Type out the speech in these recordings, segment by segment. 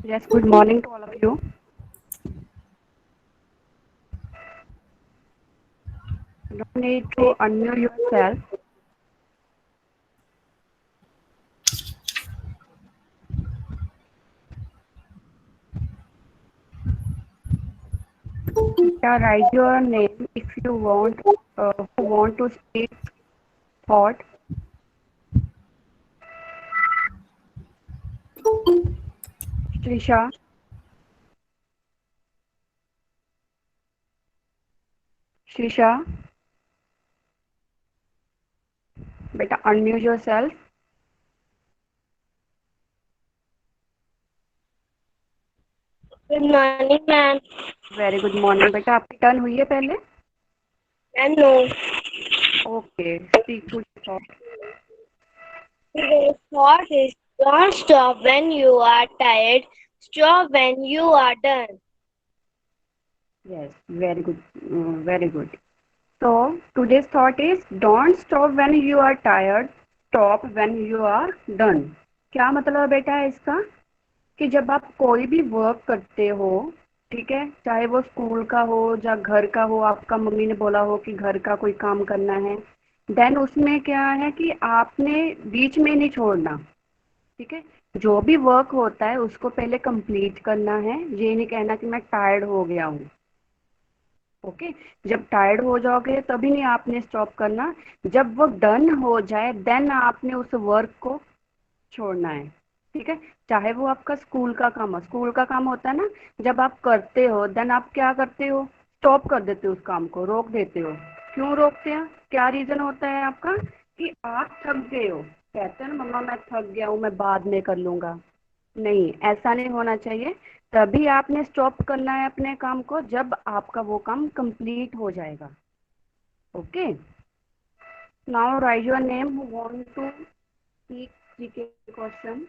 Yes, good morning to all of you. You don't need to unmute yourself. Yeah, write your name if you want, who want to speak thought. Shrisha, Shrisha, beta unmute yourself. Good morning ma'am. Very good morning बेटा, आपकी turn हुई है पहले? Ma'am no. Okay, speak to thought. Today's thought is don't stop when you are tired, stop when you are done. Yes, very good, very good. So today's thought is don't stop when you are tired, stop when you are done. क्या मतलब है बेटा है इसका? कि जब आप कोई भी वर्क करते हो, ठीक है, चाहे वो स्कूल का हो या घर का हो, आपका मम्मी ने बोला हो कि घर का कोई काम करना है, देन उसमें क्या है कि आपने बीच में नहीं छोड़ना, ठीक है। जो भी वर्क होता है उसको पहले कंप्लीट करना है, ये नहीं कहना कि मैं टायर्ड हो गया हूँ। ओके, जब टायर्ड हो जाओगे तभी नहीं आपने स्टॉप करना, जब वो डन हो जाए देन आपने उस वर्क को छोड़ना है, ठीक है। चाहे वो आपका स्कूल का काम हो, स्कूल का काम होता है ना, जब आप करते हो देन आप क्या करते हो, स्टॉप कर देते हो, उस काम को रोक देते हो। क्यों रोकते हैं, क्या रीजन होता है आपका कि आप थक गए हो, कहते हैं ना मम्मा मैं थक गया हूँ मैं बाद में कर लूंगा। नहीं, ऐसा नहीं होना चाहिए। तभी आपने स्टॉप करना है अपने काम को जब आपका वो काम कंप्लीट हो जाएगा। Okay, now write your name who want to speak GK question.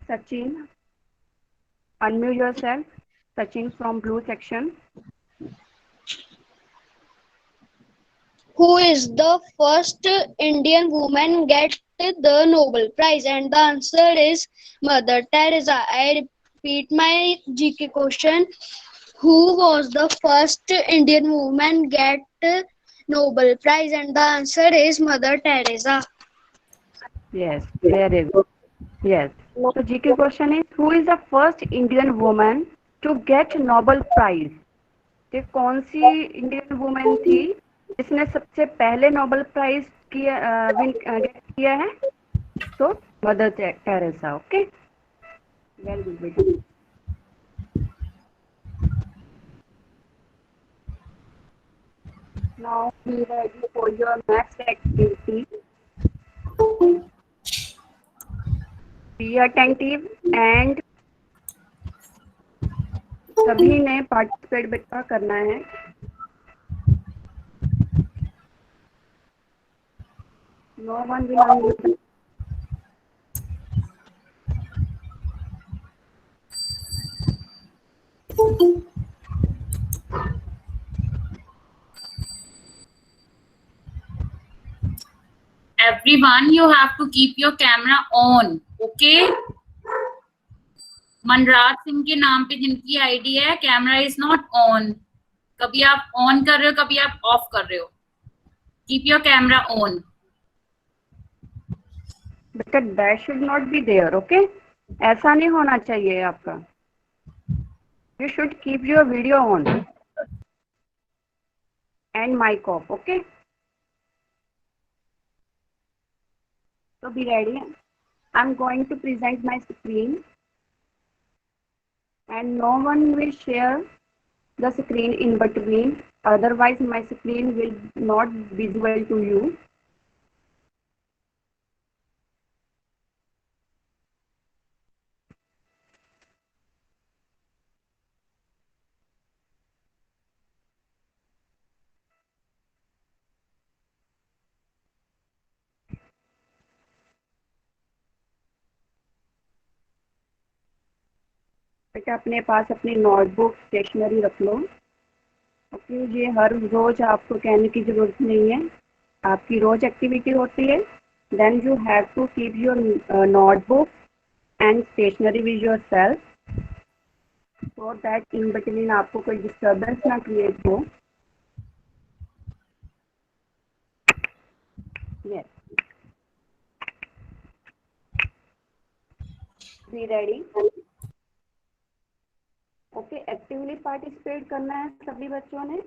Sachin, unmute yourself. Sachin from blue section. Who is the first Indian woman get the Nobel Prize? And the answer is Mother Teresa. I repeat my GK question. Who was the first Indian woman get Nobel Prize? And the answer is Mother Teresa. Yes, very good. Yes. So GK question is who is the first Indian woman to get Nobel Prize? ये कौन सी Indian women थी जिसने सबसे पहले Nobel prize किया win get किया है? तो Mother Teresa. Okay, very good बेटा. Now be ready for your next activity. Be attentive and सभी ने पार्टिसिपेट बेटा करना है. No one will unmute. Everyone, you have to keep your camera on. Okay? Manraj Singh के नाम पे जिनकी आईडी है, कैमरा इज नॉट ऑन. कभी आप ऑन कर रहे हो, कभी आप ऑफ कर रहे हो. Keep your camera on. बेटा that should not be there. Okay, ऐसा नहीं होना चाहिए आपका. You should keep your video on and mic off. Okay, so be ready. I'm going to present my screen and no one will share the screen in between, otherwise my screen will not visible to you. बेटा अपने पास अपनी notebook stationery रख लो. Okay, ये हर रोज आपको कहने की जरूरत नहीं है, आपकी रोज एक्टिविटी होती है. then you have to keep your notebook and stationery with yourself so that in between आपको कोई disturbance ना create हो. Yes. Be ready. Okay, actively participate करना है सभी बच्चों ने.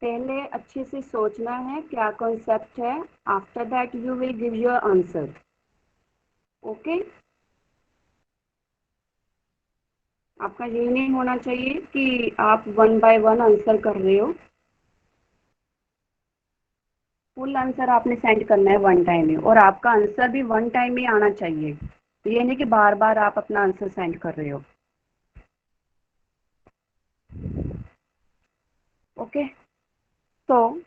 पहले अच्छे से सोचना है क्या कॉन्सेप्ट है. After that you will give your answer. Okay, आपका ये नहीं होना चाहिए कि आप 1 बाय 1 आंसर कर रहे हो. फुल आंसर आपने सेंड करना है 1 टाइम में, और आपका आंसर भी 1 टाइम में आना चाहिए. ये नहीं कि बार बार आप अपना आंसर सेंड कर रहे हो. ओके, तो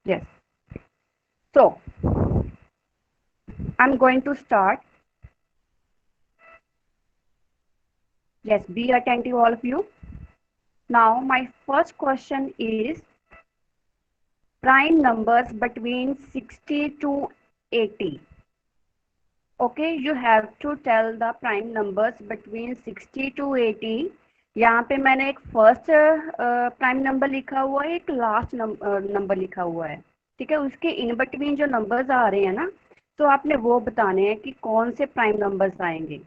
yes, so I'm going to start. Yes, be attentive all of you. Now my first question is prime numbers between 60 to 80. Okay, you have to tell the prime numbers between 60 to 80. यहाँ पे मैंने एक first prime number लिखा हुआ है, एक last number लिखा हुआ है. ठीक है, उसके इन बिटवीन जो नंबर्स आ रहे हैं ना, तो आपने वो बताने हैं कि कौन से प्राइम नंबर्स आएंगे.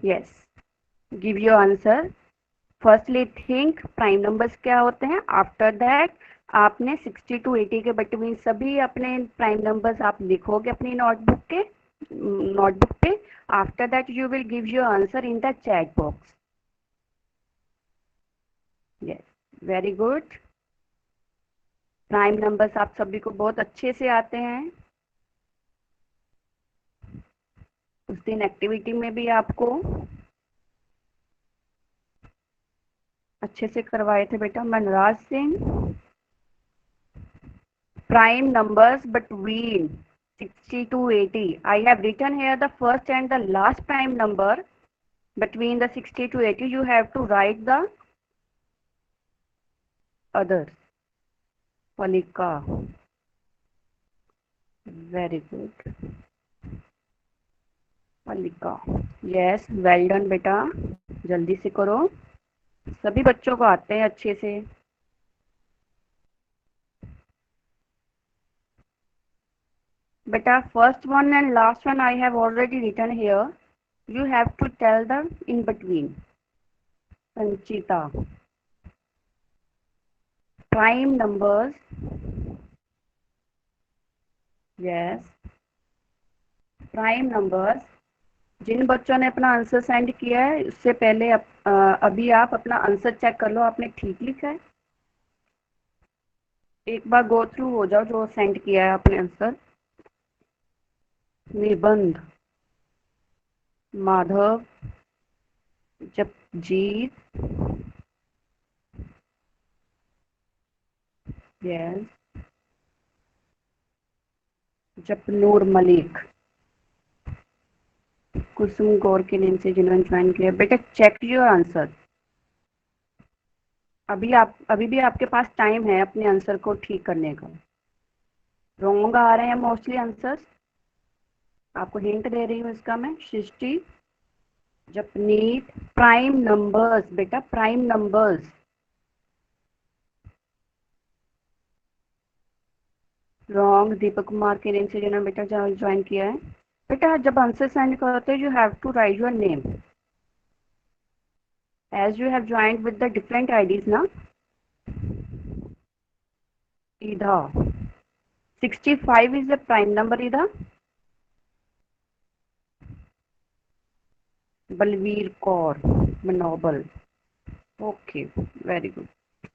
Yes, give your answer. Firstly think prime numbers क्या होते हैं. आफ्टर दैट आपने 60 टू 80 के बिटवीन सभी अपने प्राइम नंबर्स आप लिखोगे अपनी नोटबुक पे. After that you will give your answer in the chat box. Yes, very good. Prime numbers आप सभी को बहुत अच्छे से आते हैं. उस दिन एक्टिविटी में भी आपको अच्छे से करवाए थे बेटा. Manraj Singh, prime numbers between 60 to 80. I have written here the first and the last prime number between the 60 to 80. You have to write the others. Palika, very good. Palika, yes, well done बेटा. जल्दी से करो, सभी बच्चों को आते हैं अच्छे से. Beta, first one and last one I have already written here. You have to tell them in between. Sanchita, prime numbers. Yes, prime numbers. जिन बच्चों ने अपना आंसर सेंड किया है उससे पहले अभी आप अपना आंसर चेक कर लो आपने ठीक लिखा है. एक बार गो थ्रू हो जाओ जो सेंड किया है आपने आंसर. निबंध, माधव, जपजीत, यस, जपनूर मलिक, कुसुम गौर के नेम से जिन्होंने ज्वाइन किया. बेटा चेक योर आंसर. अभी भी आपके पास टाइम है अपने आंसर को ठीक करने का. रॉन्ग आ रहे हैं मोस्टली आंसर्स. आपको हिंट दे रही हूँ इसका मैं. सृष्टि, जपनीत, प्राइम नंबर्स बेटा, prime numbers. Wrong Deepak Kumar के नेम से जिन्होंने बेटा ज्वाइन किया है. बेटा जब आंसर सेंड करते हो you have to write your name as you have joined with the different IDs now. Ida, 65 is the prime number. Ida, Balveer Kaur, Manobal. Okay, very good.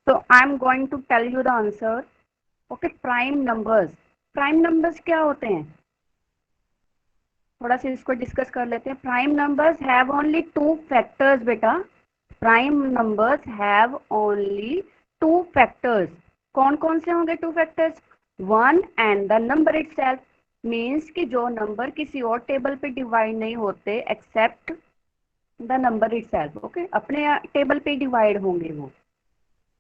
So I am going to tell you the answer. Okay, prime numbers. Prime numbers क्या होते हैं? थोड़ा सा इसको discuss कर लेते हैं. Prime numbers have only 2 factors बेटा. Prime numbers have only 2 factors. कौन कौन से होंगे 2 factors? 1 and the number itself means कि जो नंबर किसी और टेबल पे डिवाइड नहीं होते except the number itself. Okay, अपने टेबल पे डिवाइड होंगे वो।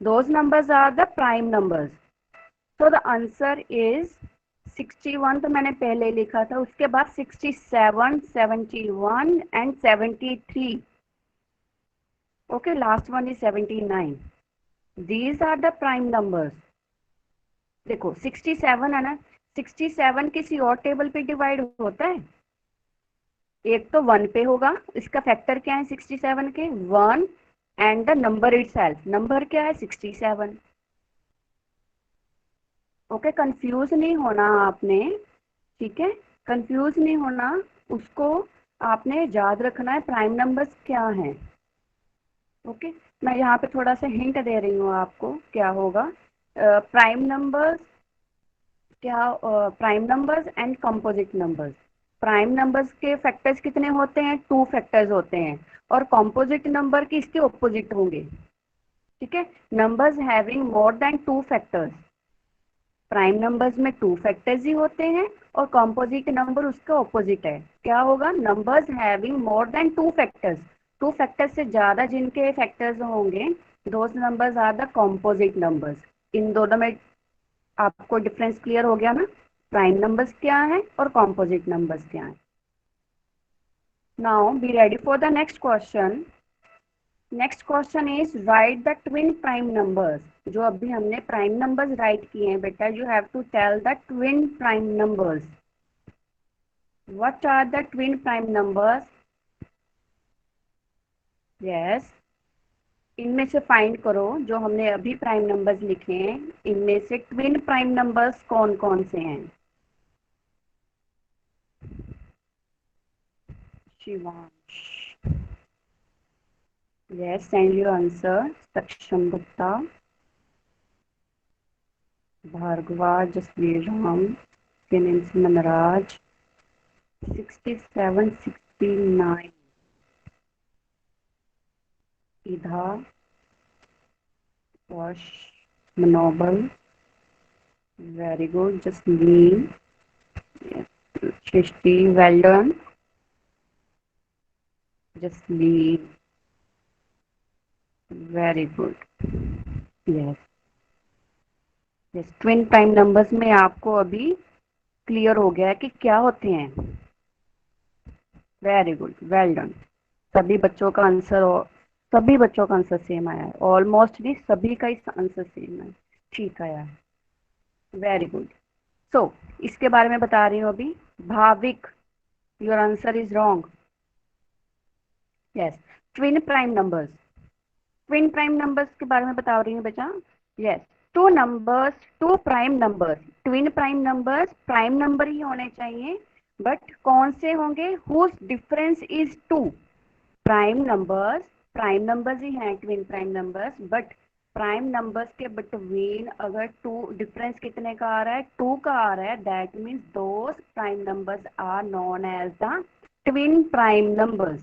Those numbers are the prime numbers. तो द आंसर इज 61 तो मैंने पहले लिखा था, उसके बाद 67, 71 and 73। Okay, last one is 79। These are the prime numbers. देखो 67 है ना, 67 किसी और टेबल पे डिवाइड होता है? एक तो 1 पे होगा, इसका फैक्टर क्या है 67 के? 1 and the number itself. Number क्या है? 67। ओके, कंफ्यूज नहीं होना आपने, ठीक है, कंफ्यूज नहीं होना, उसको आपने याद रखना है प्राइम नंबर्स क्या हैं। ओके, मैं यहाँ पे थोड़ा सा हिंट दे रही हूँ आपको क्या होगा। प्राइम नंबर्स क्या, prime numbers and composite numbers. Prime numbers के फैक्टर्स कितने होते हैं? 2 फैक्टर्स होते हैं, और कंपोजिट नंबर के इसके ऑपोजिट होंगे, ठीक है। Numbers having more than 2 factors, prime numbers में 2 फैक्टर्स ही होते हैं, और कंपोजिट नंबर उसका ऑपोजिट है। क्या होगा? Numbers having more than 2 factors, 2 factors से ज्यादा जिनके फैक्टर्स होंगे, those numbers are the composite numbers. इन दोनों में आपको डिफरेंस क्लियर हो गया ना? प्राइम नंबर्स क्या है और कंपोजिट नंबर्स क्या है। Now be ready for the next question. Next question is write the twin prime numbers. जो अभी हमने प्राइम नंबर्स राइट किए हैं बेटा, you have to tell the twin prime numbers. What are the twin prime numbers? Yes, इनमें से find करो, जो हमने अभी प्राइम नंबर्स लिखे हैं इनमें से ट्विन प्राइम नंबर्स कौन कौन से हैं। Shivansh, yes, send your answer. Saksham Gupta, Bhargava, Jasveer Ram, Finance Manraj, 67, 69, Idha, Wash, Manobal, very good, Jasmine, yes, Shrishti, well done, Jasmine, very good, yes, yes, twin prime numbers में आपको अभी clear हो गया है कि क्या होते हैं। Very good, well done. सभी बच्चों का आंसर सेम आया है, ऑलमोस्ट नहीं, सभी का आंसर सेम है, ठीक आया है, वेरी गुड। सो इसके बारे में बता रही हूँ अभी। Bhavik, your answer is wrong. Yes, twin prime numbers, twin prime numbers के बारे में बता रही हूँ बेटा। Yes, two numbers, two prime numbers, twin prime numbers prime number ही होने चाहिए, बट कौन से होंगे? Whose difference is 2। Prime numbers ही हैं twin prime numbers, but prime numbers के बिटवीन अगर 2 डिफरेंस कितने का आ रहा है? 2 का आ रहा है, that means those prime numbers are known as the twin prime numbers.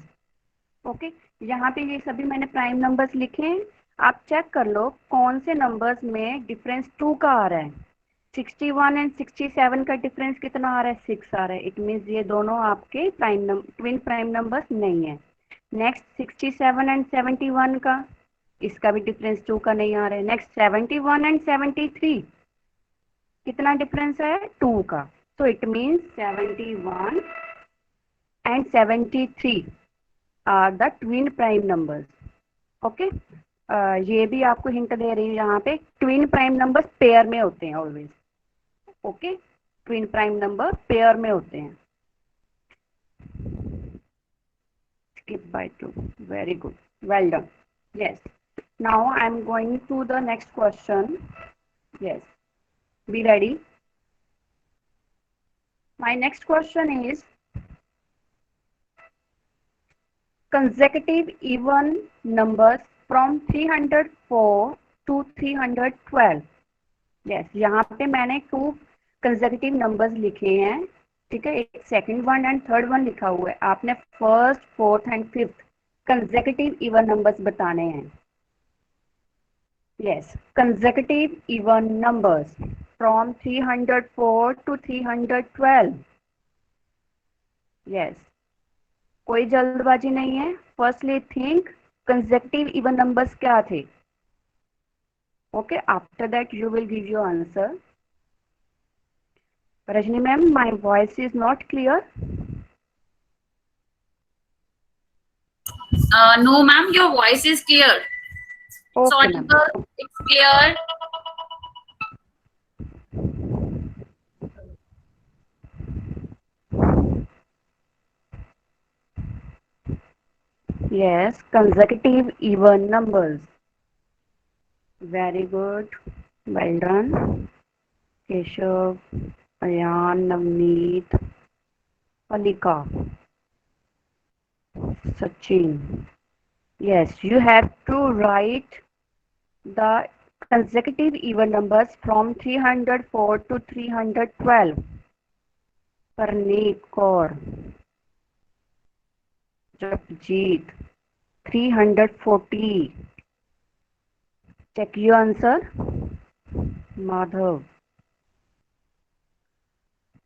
Okay, यहाँ पे ये सभी मैंने प्राइम नंबर्स लिखे हैं, आप चेक कर लो कौन से नंबर्स में डिफरेंस 2 का आ रहा है। 61 एंड 67 का डिफरेंस कितना आ रहा है? 6 आ रहा है। इट मीन्स ये दोनों आपके ट्विन प्राइम नंबर्स नहीं है। नेक्स्ट 67 एंड 71 का, इसका भी डिफरेंस 2 का नहीं आ रहा है। नेक्स्ट 71 एंड 73, कितना डिफरेंस है? 2 का। So it means 71 and 73 are the twin prime numbers. Okay, ये भी आपको हिंट दे रही हूँ यहाँ पे, ट्विन प्राइम नंबर्स पेयर में होते हैं always. Okay, twin prime number pair में होते हैं। Skip by 2, very good, well done. Yes, now I am going to the next question. Yes, be ready. My next question is consecutive even numbers from 304 to 312. Yes, यहाँ पे मैंने 2 consecutive numbers लिखे हैं, ठीक है, एक second one and third one लिखा हुआ है। आपने first, fourth and fifth consecutive even numbers बताने हैं। Yes, consecutive even numbers. from 304 to 312. Yes. कोई जल्दबाजी नहीं है. Firstly think consecutive even numbers क्या थे. Okay, after that you will give your answer. Rajni ma'am, my voice is not clear. No, ma'am, your voice is clear. It's Okay, ma'am. audible. It's clear. Yes, consecutive even numbers. Very good. Well done. Keshav, Ayan, Navneet, Alika, Sachin. Yes, you have to write the consecutive even numbers from 304 to 312. Parneet Kaur, Japjeet, 340. Check your answer. Madhav,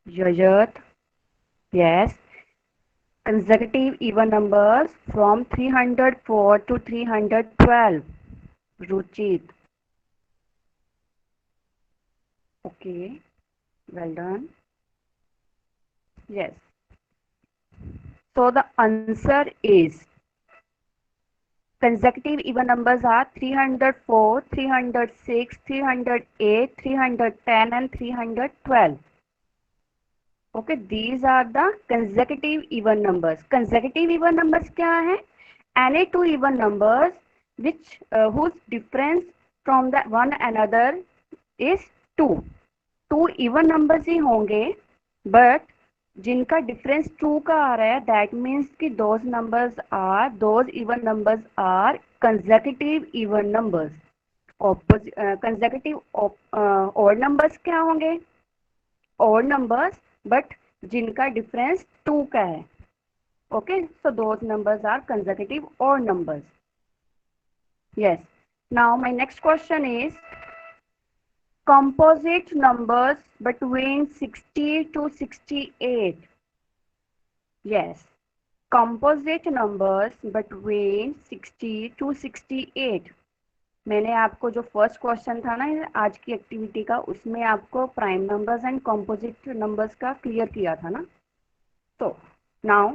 Jajat. Yes, consecutive even numbers from 304 to 312. Ruchit. Okay, well done. Yes. So the answer is consecutive even numbers are 304, 306, 308, 310 and 312. Okay, these are the consecutive even numbers. Consecutive even numbers क्या है? Any two even numbers which whose difference from the one another is 2. 2 even numbers ही होंगे, but जिनका difference 2 का आ रहा है, that means कि those even numbers are consecutive even numbers. Consecutive odd numbers क्या होंगे? ऑड नंबर्स बट जिनका डिफरेंस 2 का है. Okay, so those numbers are consecutive odd numbers. Yes. Now my next question is composite numbers between 60 to 68. Yes, composite numbers between 60 to 68. मैंने आपको जो first question था ना आज की एक्टिविटी का, उसमें आपको prime numbers and composite numbers का क्लियर किया था ना. तो now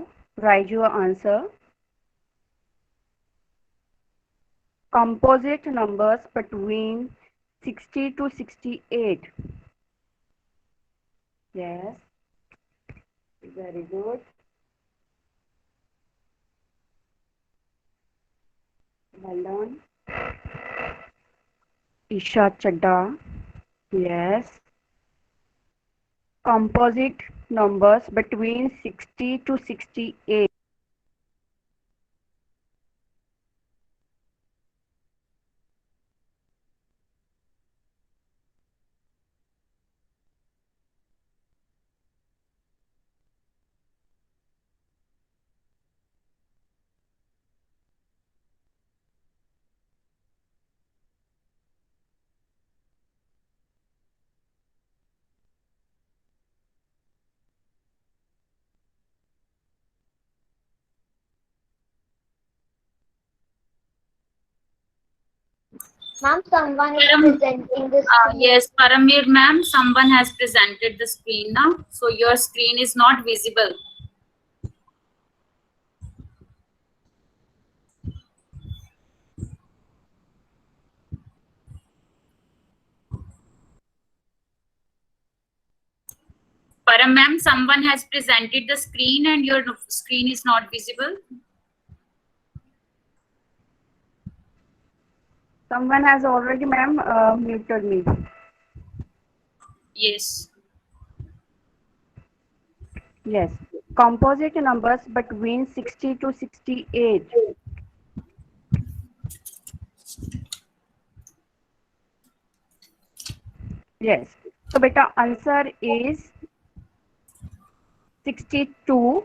write your answer. composite numbers between 60 to 68. Yes, very good. Well done. Isha Chadda. Yes. Composite numbers between 60 to 68. Ma'am, someone is presenting the screen. Yes, Paramir ma'am, someone has presented the screen now. So your screen is not visible. Param ma'am, someone has presented the screen and your screen is not visible. Someone has already, ma'am, muted me. Yes. Yes. Composite numbers between 60 to 68. Yes. So beta answer is 62,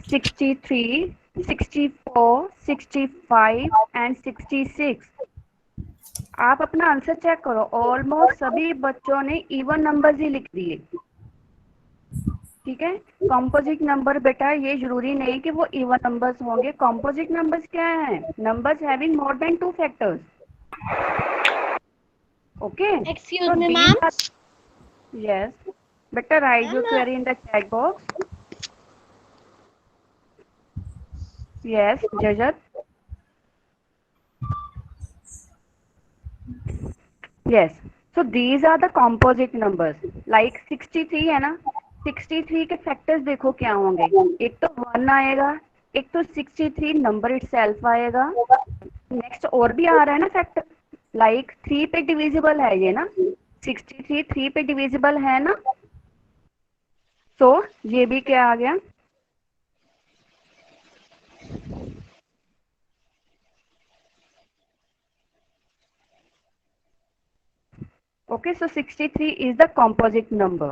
63, 64, 65 and 66. आप अपना answer check करो, almost सभी बच्चों ने even numbers ही लिख दिए। ठीक है, कॉम्पोजिट नंबर बेटा ये जरूरी नहीं कि वो इवन नंबर्स होंगे। कॉम्पोजिट नंबर्स क्या है? Numbers having more than 2 factors. Okay, Excuse so me, these ma'am. are, yes, better write your Ma'am, query in the chat box. Yes, Jajat. Yes, so these are the composite numbers. Like 63 है ना, 63 के factors देखो क्या होंगे। एक तो 1 आएगा, एक तो 63 नंबर इटसेल्फ आएगा। नेक्स्ट और भी आ रहा है ना फैक्टर, लाइक 3 पे डिविजिबल है ये ना, 63 3 पे डिविजिबल है ना, तो ये भी क्या आ गया? Okay, so 63 is the composite number.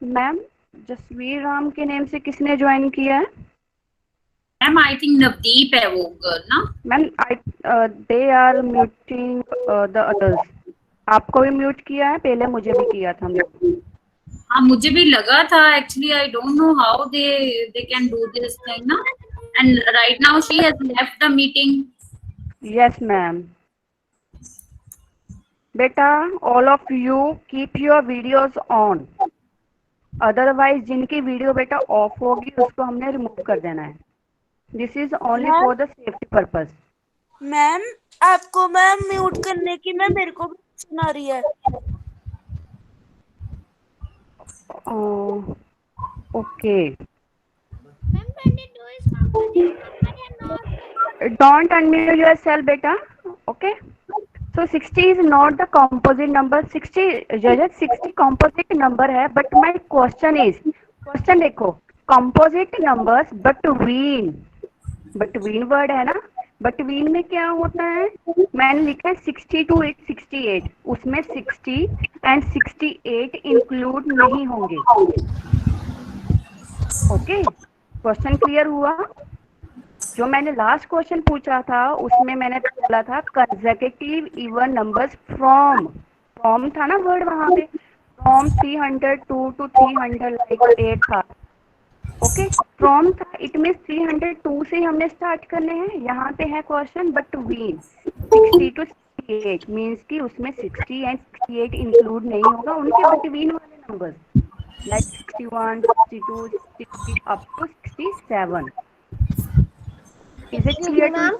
Ma'am, Jasveer Ram के नेम से किसने ज्वाइन किया है? मैम आई थिंक नवदीप है वो गर्ल ना। Ma'am they are muting the others. आपको भी म्यूट किया है, पहले मुझे भी किया था म्यूट। हाँ मुझे भी लगा था actually, I don't know how they can do this thing ना। And right now she has left the meeting. Yes ma'am. बेटा all of you keep your videos on, otherwise जिनकी वीडियो बेटा ऑफ होगी उसको हमने रिमूव कर देना है। This is only for the safety purpose. Ma'am आपको मैम म्यूट करने की मैम मेरे को भी सुना रही है। Okay, ma'am, 22 is composite number and not. don't unmute yourself beta. Okay, so 60 is not the composite number. 60 जजत 60 composite number है, but my question is, question देखो, composite numbers between वर्ड है ना, between में क्या होता है? मैंने लिखा है 60 to 68, उसमें 60 and 68 इंक्लूड नहीं होंगे। ओके, क्वेश्चन क्लियर हुआ? जो मैंने लास्ट क्वेश्चन पूछा था उसमें मैंने बोला था कंसेक्यूटिव इवन नंबर्स फ्रॉम था ना वर्ड, वहां पे फ्रॉम 302 to 300 लाइक 8 था। ओके, फ्रॉम था, इट मीन 302 से हमने स्टार्ट करने हैं। यहाँ पे है क्वेश्चन between 60 to 68 मीन्स कि उसमें 60 and 68 इंक्लूड नहीं होगा, उनके between वाले numbers like 61, 62, 63 up to 67. Is it clear to you?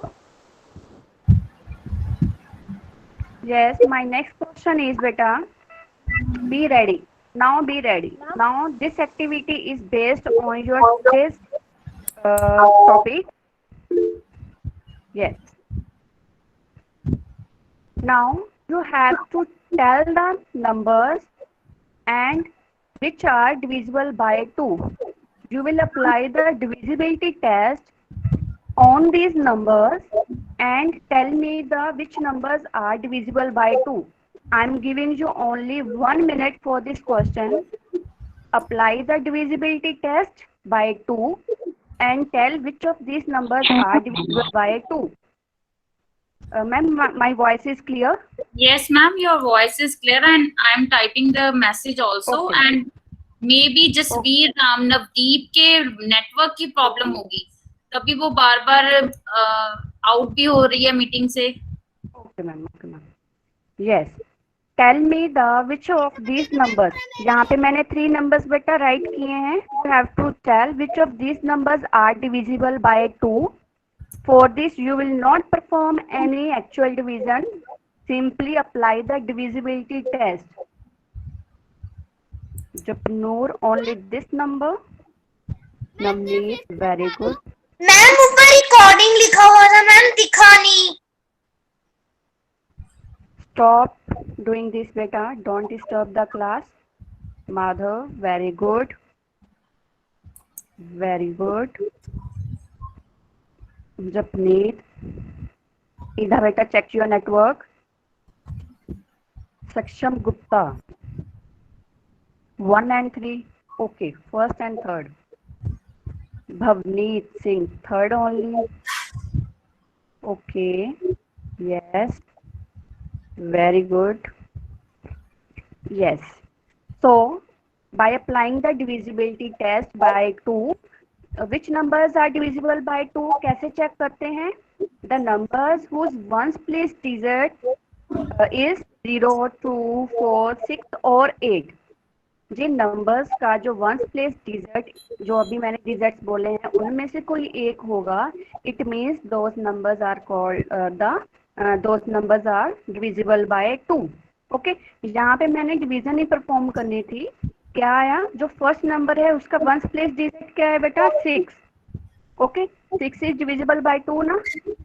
Yes, my next question is beta, be ready. Now be ready. Now this activity is based on your today's topic. Yes. Now you have to tell the numbers and which are divisible by 2. You will apply the divisibility test on these numbers and tell me the which numbers are divisible by 2. I am giving you only 1 minute for this question. Apply the divisibility test by 2 and tell which of these numbers are divisible by 2. Ma'am, my voice is clear? Yes ma'am, your voice is clear and I am typing the message also. Okay. And maybe Jasveer Ram Navdeep के network की problem होगी, तभी वो बार बार out भी हो रही है meeting से। Okay ma'am, okay ma'am. Yes. Tell me the which of these numbers, यहाँ पे मैंने 3 numbers बेटा राइट किए हैं। You have to tell which of these numbers are divisible by 2. For this you will not perform any actual division. Simply apply the divisibility test. Japnoor, only this number. Navneet, very good. Ma'am ऊपर recording लिखा हुआ था ma'am, दिखा नहीं। Stop doing this beta, don't disturb the class. Madhav, very good. Very good. Japneet, Ida beta, check your network. Saksham Gupta, 1 and 3, okay, first and third. Bhavneet Singh, third only, okay. Yes, very good. Yes. So, by applying the divisibility test by 2, which numbers are divisible by 2? कैसे check करते हैं? The numbers whose ones place digit is 0, 2, 4, 6 और 8. जिन numbers का जो ones place digit, जो अभी मैंने digits बोले हैं, उनमें से कोई एक होगा, it means those numbers are called those numbers are divisible by 2. Okay, यहाँ पे मैंने डिवीजन ही परफॉर्म करनी थी. क्या आया? जो फर्स्ट नंबर है उसका वंस प्लेस डिजिट क्या है बेटा? 6. ओके, 6 इज डिविजिबल बाय 2 ना,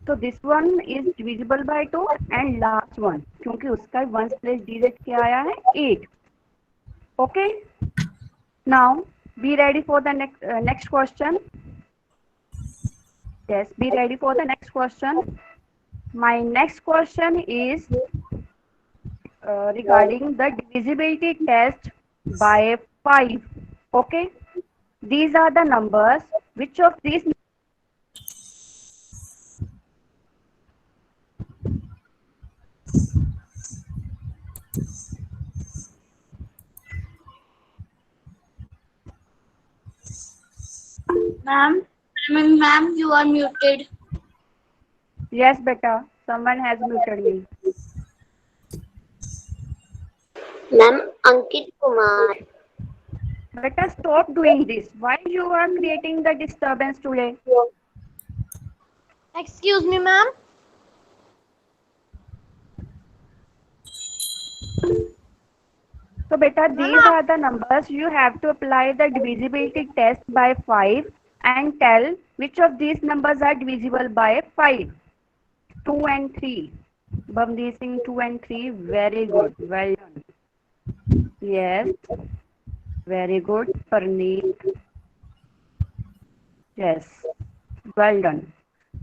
तो this one is divisible by 2 and last one, क्योंकि उसका वंस प्लेस डिजिट क्या आया है? 8. Okay, now be ready for the next question. Yes, be ready for the next question. My next question is regarding the divisibility test by 5. Okay, these are the numbers. Which of these? Ma'am, you are muted. Yes, beta, someone has muted me. Ma'am, Ankit Kumar. Beta, stop doing this. Why you are creating the disturbance today? Excuse me, ma'am. So beta, these are the numbers. You have to apply the divisibility test by 5 and tell which of these numbers are divisible by 5. 2 and 3. Bhavdeep Singh, 2 and 3. Very good. Well done. Yes. Very good. Parneet. Yes. Well done.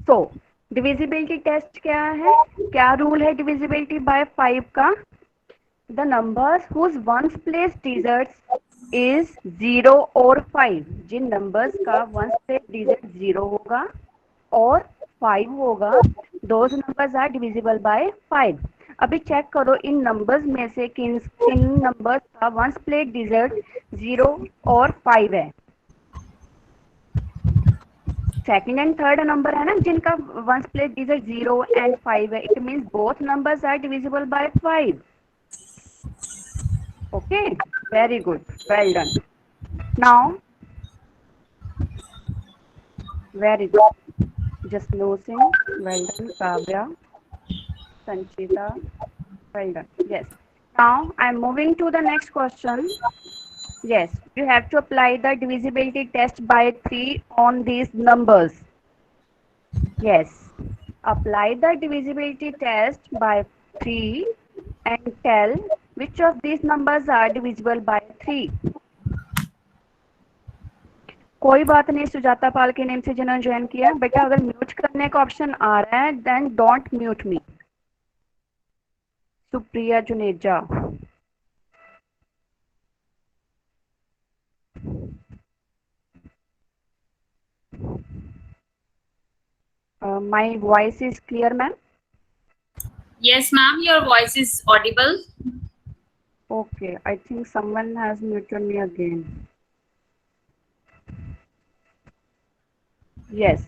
So, divisibility test क्या है? क्या rule है divisibility by 5 का? The numbers whose ones place digits is 0 और 5. जिन numbers का ones place digit 0 होगा और 5 होगा, those numbers are divisible by 5. अभी चेक करो इन numbers में से किन numbers का ones place digit 0 और 5 है. सेकेंड एंड थर्ड नंबर है ना जिनका वंस प्लेस डिजिट 0 एंड 5 है. It means both numbers are divisible by 5. Okay, very good, well done. Now, very good. Just losing, well done. Kavya, Sanchita, well done. Yes. Now I am moving to the next question. Yes, you have to apply the divisibility test by 3 on these numbers. Yes, apply the divisibility test by 3 and tell which of these numbers are divisible by 3. कोई बात नहीं, सुजाता पाल के name से जिन्होंने join किया. बेटा अगर mute करने का ऑप्शन आ रहा है then don't mute me. Supriya Juneja. My voice is clear, ma'am? Yes, ma'am, your voice is audible. Okay, I think someone has muted me again. Yes,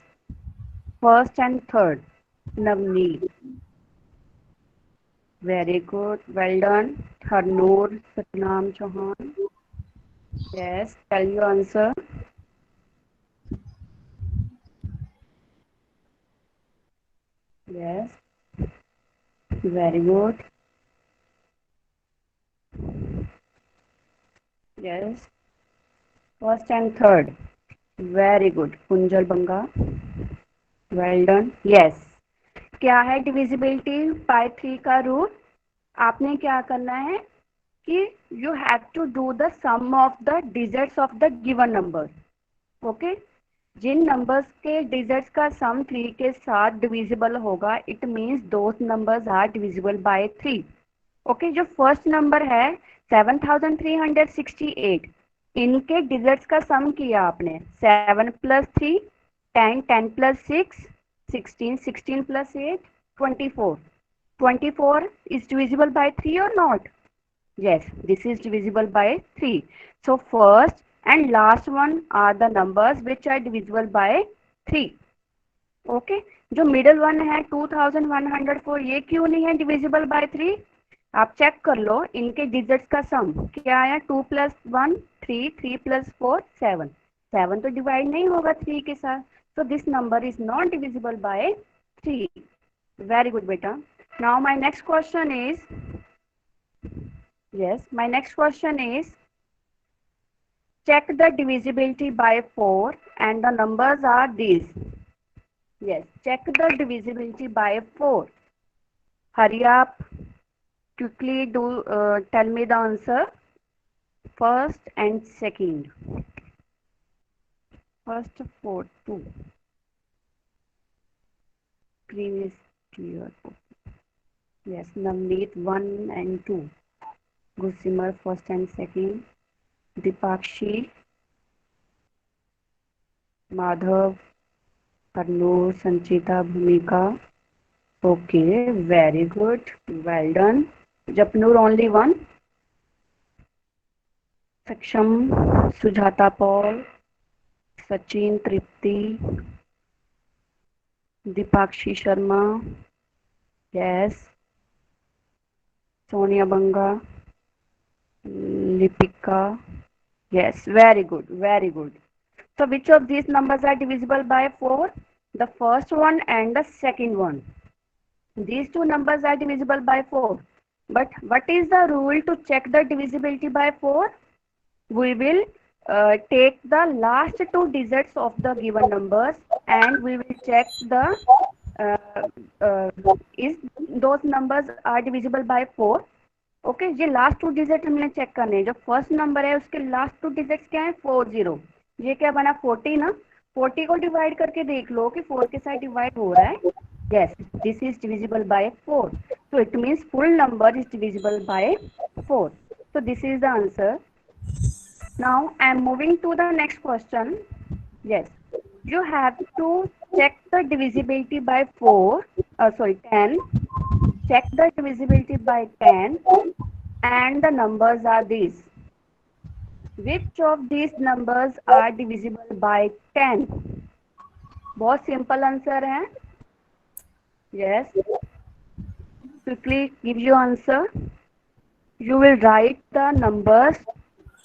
first and third, Navneet. Very good, well done. Harnoor, Satnam Chauhan. Yes, tell your answer. Yes, very good. Yes, first and third. Very good. Kunjal Banga. Well done. Yes. क्या है divisibility bye 3 का rule? आपने क्या करना है कि you have to do the sum of the digits of the given number. Okay, जिन numbers के डिजिट्स का सम 3 के साथ डिविजिबल होगा, it means those numbers are divisible by 3. Okay, जो फर्स्ट नंबर है 7368, इनके डिजिट्स का सम किया आपने. 7 + 3 10, 10 + 6 16, 16 + 8 24. 24 is divisible by 3 or not? Yes, this is divisible by 3. So first and last one are the numbers which are divisible by 3. Okay जो middle one है 2104 ये क्यों नहीं है डिविजिबल बाय 3? आप चेक कर लो इनके डिजिट्स का सम क्या आया 2 प्लस 1 3 3 प्लस 4 7 7 तो डिवाइड नहीं होगा 3 के साथ, so this number is not divisible by 3. Very good beta. Now my next question is, yes, my next question is, check the divisibility by 4 and the numbers are these. Yes, check the divisibility by 4. Hurry up, quickly do tell me the answer. First and second. First 4 2. Previous year. Yes, Navneet 1 and 2. Gusimar first and second. Dipakshi, Madhav, Karnoor, Sanchita, Bhumika. Okay, very good. Well done. Japnur only one. Saksham, Sujata Paul, Sachin, Tripti, Dipakshi Sharma. Yes. Sonia Banga, Lipika. Yes, very good, very good. So which of these numbers are divisible by 4? The first one and the second one. These two numbers are divisible by 4. But what is the rule to check the divisibility by 4? We will take the last two digits of the given numbers and we will check the is those numbers are divisible by 4. Okay ये last two digit हमने check करने हैं. जो first number है उसके last two digits क्या है 40. ये क्या बना 40 ना, 40 को डिवाइड करके देख लो कि 4 के साथ डिवाइड हो रहा है. Yes, this is divisible by 4. So it means full number is divisible by 4. So this is the answer. Now I am moving to the next question. Yes, you have to check the divisibility by 10. Check the divisibility by 10 and the numbers are these. Which of these numbers are divisible by 10? बहुत simple answer है. Yes, quickly give your answer. You will write the numbers,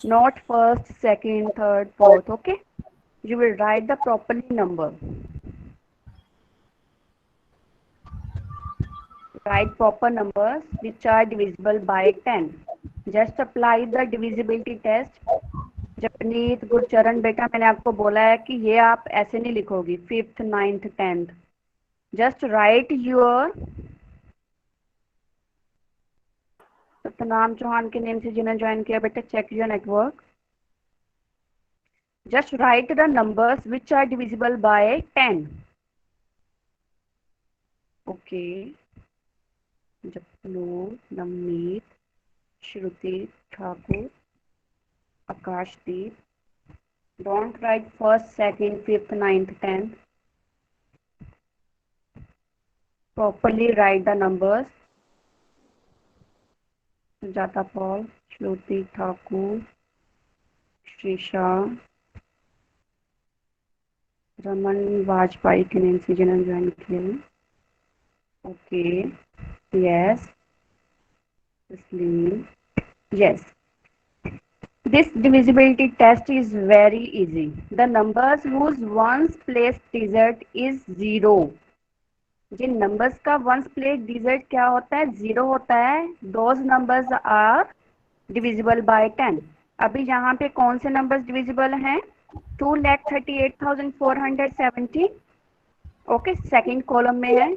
not first, second, third, fourth. Okay, you will write the properly number. Write proper numbers which are divisible by 10. Just apply the divisibility test. Japneet Gurcharan बेटा मैंने आपको बोला है कि ये आप ऐसे नहीं लिखोगी 5th 9th 10th. Just write your Satnam Chauhan के नेम से जिन्हें ज्वाइन किया बेटा check your network. Just write the numbers which are divisible by 10. Okay. Japnoor, Navneet, Shruti Thakur, Akashdeep. Don't write first, second, 5th, 9th, 10th. Properly write the numbers. Sujata Paul, Shruti Thakur, Shrisha, Raman Vajpayee के name से जिन्होंने join किया. Okay. Yes. Yes. This divisibility test is very easy. The numbers whose ones place digit is 0. Jin numbers का ones place digit क्या होता है 0 होता है, those numbers are divisible by 10. अभी यहाँ पे कौन से numbers divisible हैं? 2,38,470. ओके, सेकेंड कॉलम में है.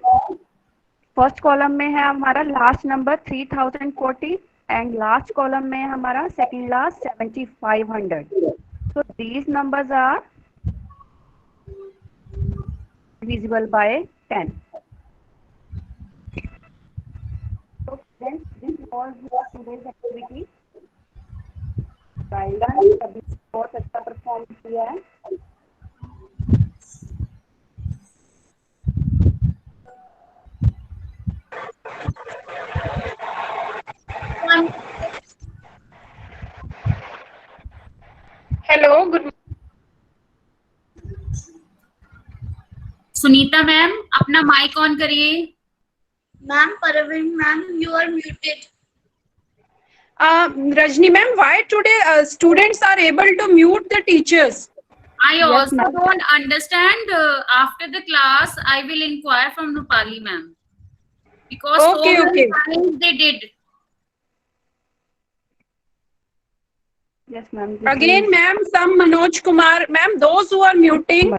फर्स्ट कॉलम में है हमारा last number 3040 and last column में है हमारा second last 7500. So these numbers are divisible by 10. So friends, this was today's activity. Well done, सभी बहुत अच्छा परफॉर्म किया है. सुनीता मैम अपना माइक ऑन करिए। Ma'am Parveen ma'am you are muted. Rajni ma'am, why today students are able to mute the teachers? I Yes, also ma'am. don't understand. After the class, I will inquire from Rupali ma'am because Okay, so many okay. times they did. Yes, ma'am. Again, ma'am, some Manoj Kumar, ma'am, those who are muting,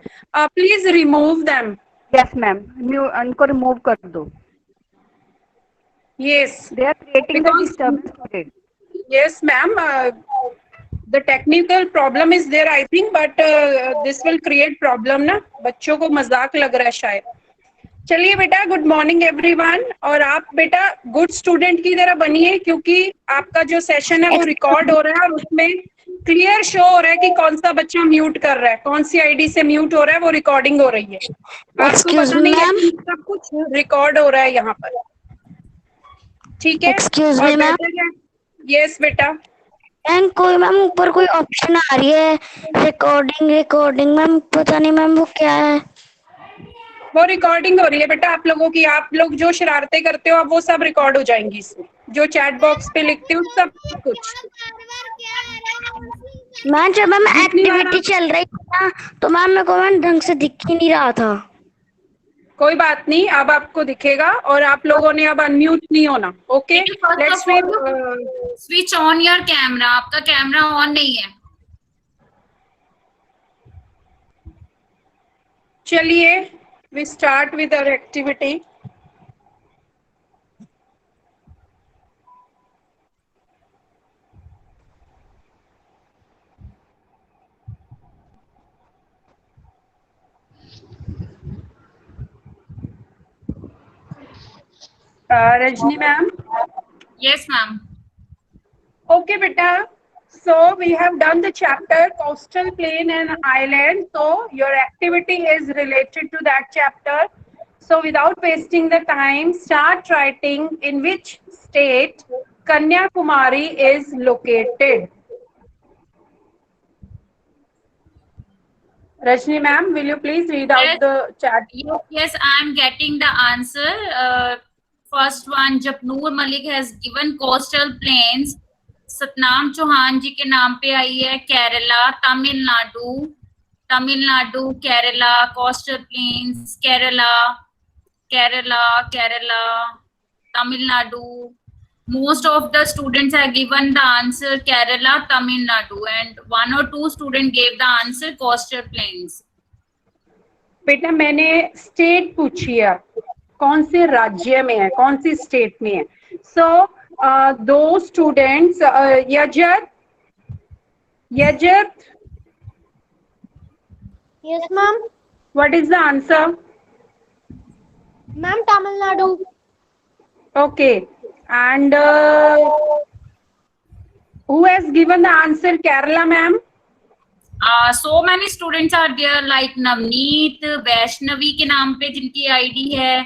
please remove them. Yes, ma'am. उनको remove कर दो. Yes, They are creating the because disturbance today. yes, ma'am, the technical problem is there, I think, but this will create problem ना. बच्चों को मजाक लग रहा है शायद. चलिए बेटा, गुड मॉर्निंग एवरीवन। और आप बेटा गुड स्टूडेंट की तरह बनिए, क्योंकि आपका जो सेशन है वो रिकॉर्ड हो रहा है और उसमें क्लियर शो हो रहा है कि कौन सा बच्चा म्यूट कर रहा है, कौन सी आईडी से म्यूट हो रहा है, वो रिकॉर्डिंग हो रही है। आपको Excuse पता me, नहीं है ma'am. कि सब कुछ रिकॉर्ड हो रहा है यहाँ पर, ठीक है? Excuse और me, ma'am. बेटर है, यस बेटा, मैम कोई मैम ऊपर कोई ऑप्शन आ रही है रिकॉर्डिंग मैम, पता नहीं मैम वो क्या है। वो रिकॉर्डिंग हो रही है बेटा आप लोगों की। आप लोग जो शरारतें करते हो अब वो सब रिकॉर्ड हो जाएंगी इसमें, जो चैट बॉक्स पे लिखते हो सब कुछ। मैम जब मैम जितनी बार एक्टिविटी आप- चल रही थी ना तो मैम मेरे को मैम ढंग से दिख ही नहीं रहा था। कोई बात नहीं, अब आपको दिखेगा और आप लोगों ने अब अनम्यूट नहीं होना। Okay, let's switch on your camera. आपका कैमरा ऑन नहीं है। चलिए we start with our activity. Rajni ma'am. Yes ma'am. Okay beta, so we have done the chapter coastal plain and island, so your activity is related to that chapter. So without wasting the time, start writing in which state Kanyakumari is located. Rajni ma'am, will you please read out the chat? Yes, I am getting the answer. First one, Japnoor Malik has given coastal plains. Satnam Chauhan ji के नाम पे आई है Kerala, Tamil Nadu, Kerala, coastal plains, Kerala, Tamil Nadu. Most of the students have given the answer Kerala, Tamil Nadu, and one or two students gave the answer coastal plains. बेटा मैंने state पूछी है, कौन से राज्य में है, कौन सी स्टेट में है। सो दो students, Yajat, Yes ma'am. What is the answer? Ma'am Tamil Nadu. Okay, and who has given the answer? Kerala ma'am. So many students are there like Navneet, Vaishnavi के नाम पे जिनकी आईडी है,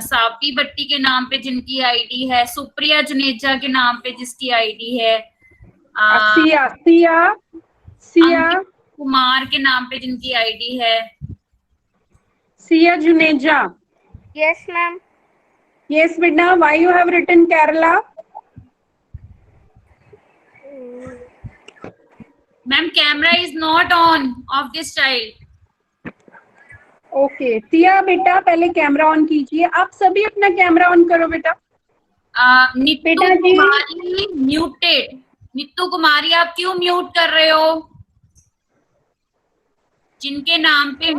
सापी भट्टी के नाम पे जिनकी आईडी है, सुप्रिया जुनेजा के नाम पे जिसकी आईडी है, सिया अंकित कुमार के नाम पे जिनकी आईडी है, Siya Juneja. Yes ma'am. Yes बेटा, why you have written Kerala? Ma'am, camera is not on of this child. Okay Siya बेटा पहले कैमरा ऑन कीजिए, आप सभी अपना कैमरा ऑन करो बेटा। नीतू कुमारी म्यूटेड। नीतू कुमारी आप क्यों म्यूट कर रहे हो? जिनके नाम पे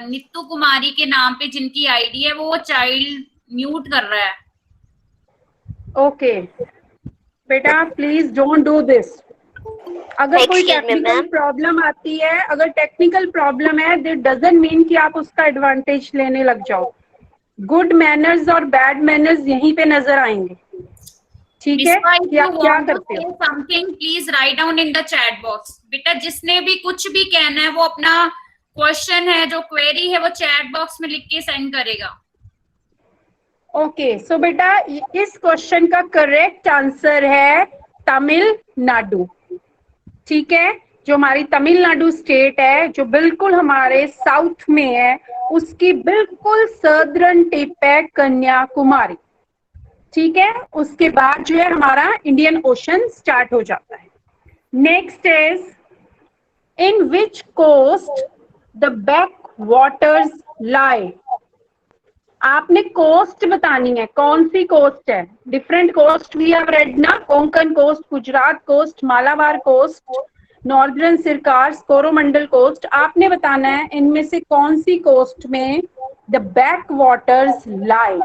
नीतू कुमारी के नाम पे जिनकी आईडी है वो चाइल्ड म्यूट कर रहा है। ओके बेटा प्लीज डोंट डू दिस। अगर कोई Excuse me, technical ma'am. Problem आती है, अगर टेक्निकल प्रॉब्लम है, दैट डजंट मीन कि आप उसका एडवांटेज लेने लग जाओ। गुड मैनर्स और बैड मैनर्स यहीं पे नजर आएंगे, ठीक है? कि आप क्या करते हो। Something please write down in the chat box. बेटा जिसने भी कुछ भी कहना है वो अपना क्वेश्चन है, जो क्वेरी है वो चैट बॉक्स में लिख के सेंड करेगा। ओके सो बेटा इस क्वेश्चन का करेक्ट आंसर है तमिलनाडु, ठीक है? जो हमारी तमिलनाडु स्टेट है, जो बिल्कुल हमारे साउथ में है, उसकी बिल्कुल सदर्न टिप है कन्याकुमारी। ठीक है, उसके बाद जो है हमारा इंडियन ओशन स्टार्ट हो जाता है। Next is in which coast the back waters lie. आपने कोस्ट बतानी है, कौन सी कोस्ट है। Different coast we have read ना, Konkan coast, Gujarat coast, Malabar coast, northern Circars, Coromandel coast. आपने बताना है इनमें से कौन सी कोस्ट में the back waters lie.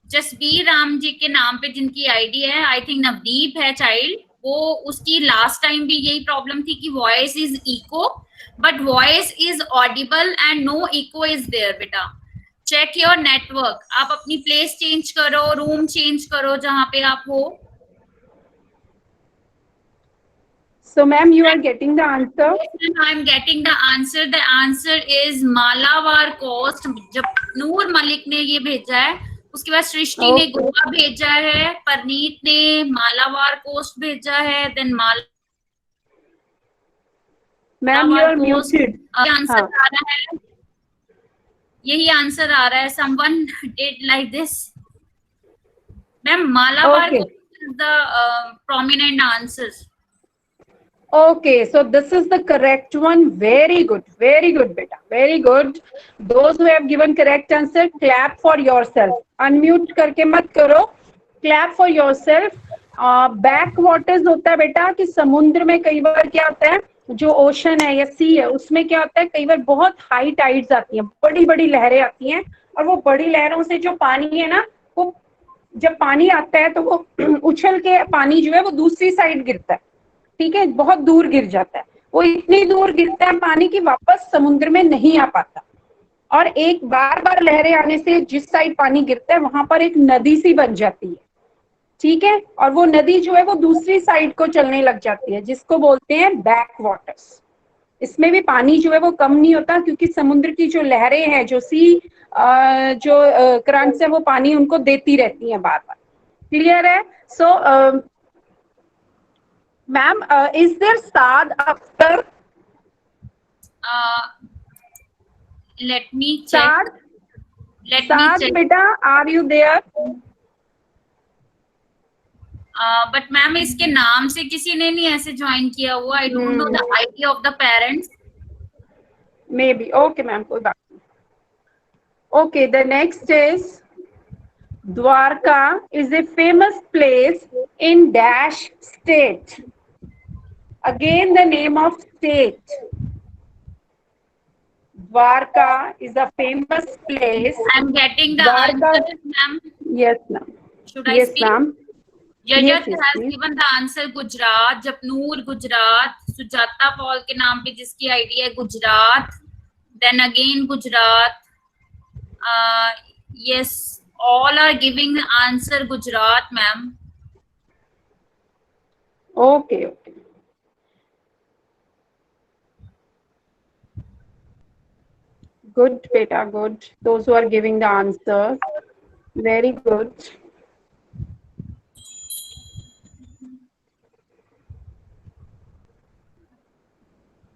Jasbir Ram ji के नाम पे जिनकी आईडी है, आई थिंक नवदीप है चाइल्ड, वो उसकी लास्ट टाइम भी यही प्रॉब्लम थी कि voice is echo, but voice is audible and no echo is there. बेटा चेक योर नेटवर्क, आप अपनी प्लेस चेंज करो, रूम चेंज करो जहां पे आप हो। So ma'am, you are getting the answer? I am getting the answer. The answer is Malabar coast. जब नूर मलिक ने ये भेजा है, उसके बाद सृष्टि ने गोवा भेजा है, परनीत ने मालाबार कोस्ट भेजा है, then ma'am you are muted. Answer आ रहा है, यही आंसर आ रहा है। Someone did like this. Ma'am Malabar coast is the prominent answers. Okay, so this is the correct one. Very good, beta, very good. Those who have given correct answer, clap for yourself. Unmute करके मत करो, clap for yourself. Back waters होता है बेटा कि समुद्र में कई बार क्या होता है, जो ओशन है या सी है, उसमें क्या होता है कई बार बहुत हाई टाइड्स आती हैं, बड़ी बड़ी लहरें आती हैं, और वो बड़ी लहरों से जो पानी है ना, वो जब पानी आता है तो वो उछल के पानी जो है वो दूसरी साइड गिरता है। ठीक है, बहुत दूर गिर जाता है, वो इतनी दूर गिरता है पानी की वापस समुद्र में नहीं आ पाता। और एक बार बार लहरें आने से जिस साइड पानी गिरता है वहां पर एक नदी सी बन जाती है। ठीक है, और वो नदी जो है वो दूसरी साइड को चलने लग जाती है, जिसको बोलते हैं बैक वाटर्स। इसमें भी पानी जो है वो कम नहीं होता, क्योंकि समुद्र की जो लहरें हैं, जो सी जो करंट्स है, वो पानी उनको देती रहती हैं बार बार। क्लियर है? सो Ma'am, is there Saad Akhtar? Let me check. Saad, beta, are you there? But ma'am, इसके नाम से किसी ने नहीं ऐसे ज्वाइन किया हुआ। I don't know the ID of the parents. Maybe. Okay, ma'am, कोई बात नहीं। Okay, the next is Dwarka is a famous place in dash state. Again, the name of state. Dwarka is a famous place. I'm getting the answer, ma'am. Yes, ma'am. Should I yes, speak? ma'am. Jajat has given the answer Gujarat, Japnur Gujarat, Sujata Paul के नाम पे जिसकी ID है Gujarat, then again Gujarat. Yes, all are giving the answer Gujarat, ma'am. Okay, okay. Good, beta, good. Those who are giving the answer, very good.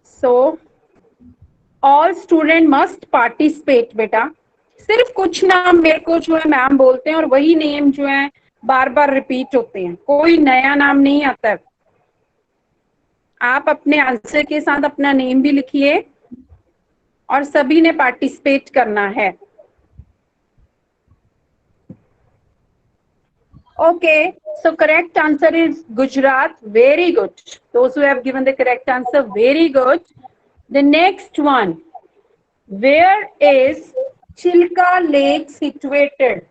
So, all student must participate, beta. सिर्फ कुछ नाम मेरे को जो है ma'am बोलते हैं और वही नेम जो है बार बार रिपीट होते हैं, कोई नया नाम नहीं आता है। आप अपने आंसर के साथ अपना नेम भी लिखिए और सभी ने पार्टिसिपेट करना है। Okay, so correct answer is Gujarat. Very good, those who have given the correct answer, very good. The next one, where is Chilka lake situated?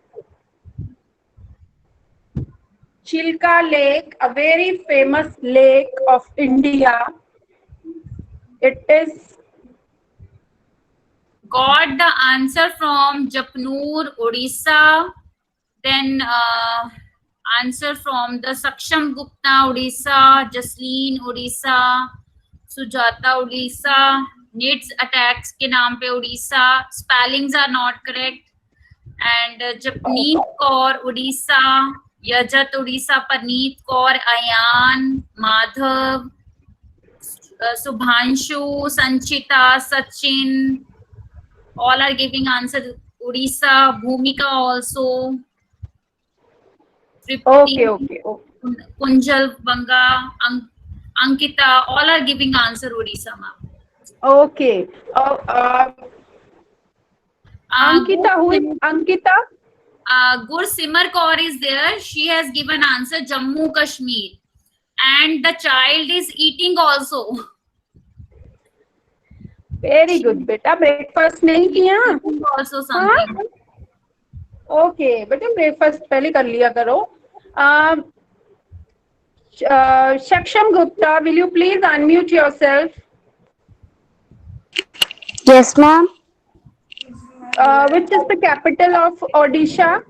Chilka Lake, a very famous lake of India. It is got the answer from Japnur, Odisha. Then answer from the Saksham Gupta, Odisha, Jasleen, Odisha, Sujata, Odisha, Nits attacks के नाम पे Odisha. Spellings are not correct. And Japneet Kaur, Odisha. Yajat Orissa, Paneet Kaur, Ayaan, Madhav, Subhanshu, Sanchita, Sachin, all are giving answer. Odisha, Bhumika also. Tripti, Okay. Kunjal, Banga, Ankita, all are giving answer Odisha, ma'am. Okay. Ankita, who is Ankita? Gursimar Kaur is there. She has given answer Jammu Kashmir, and the child is eating also. Very good, बेटा. Breakfast नहीं किया? Also something. Okay बेटा, breakfast पहले कर लिया करो. Shaksham Gupta, will you please unmute yourself? Yes, ma'am. Which is the capital of Odisha?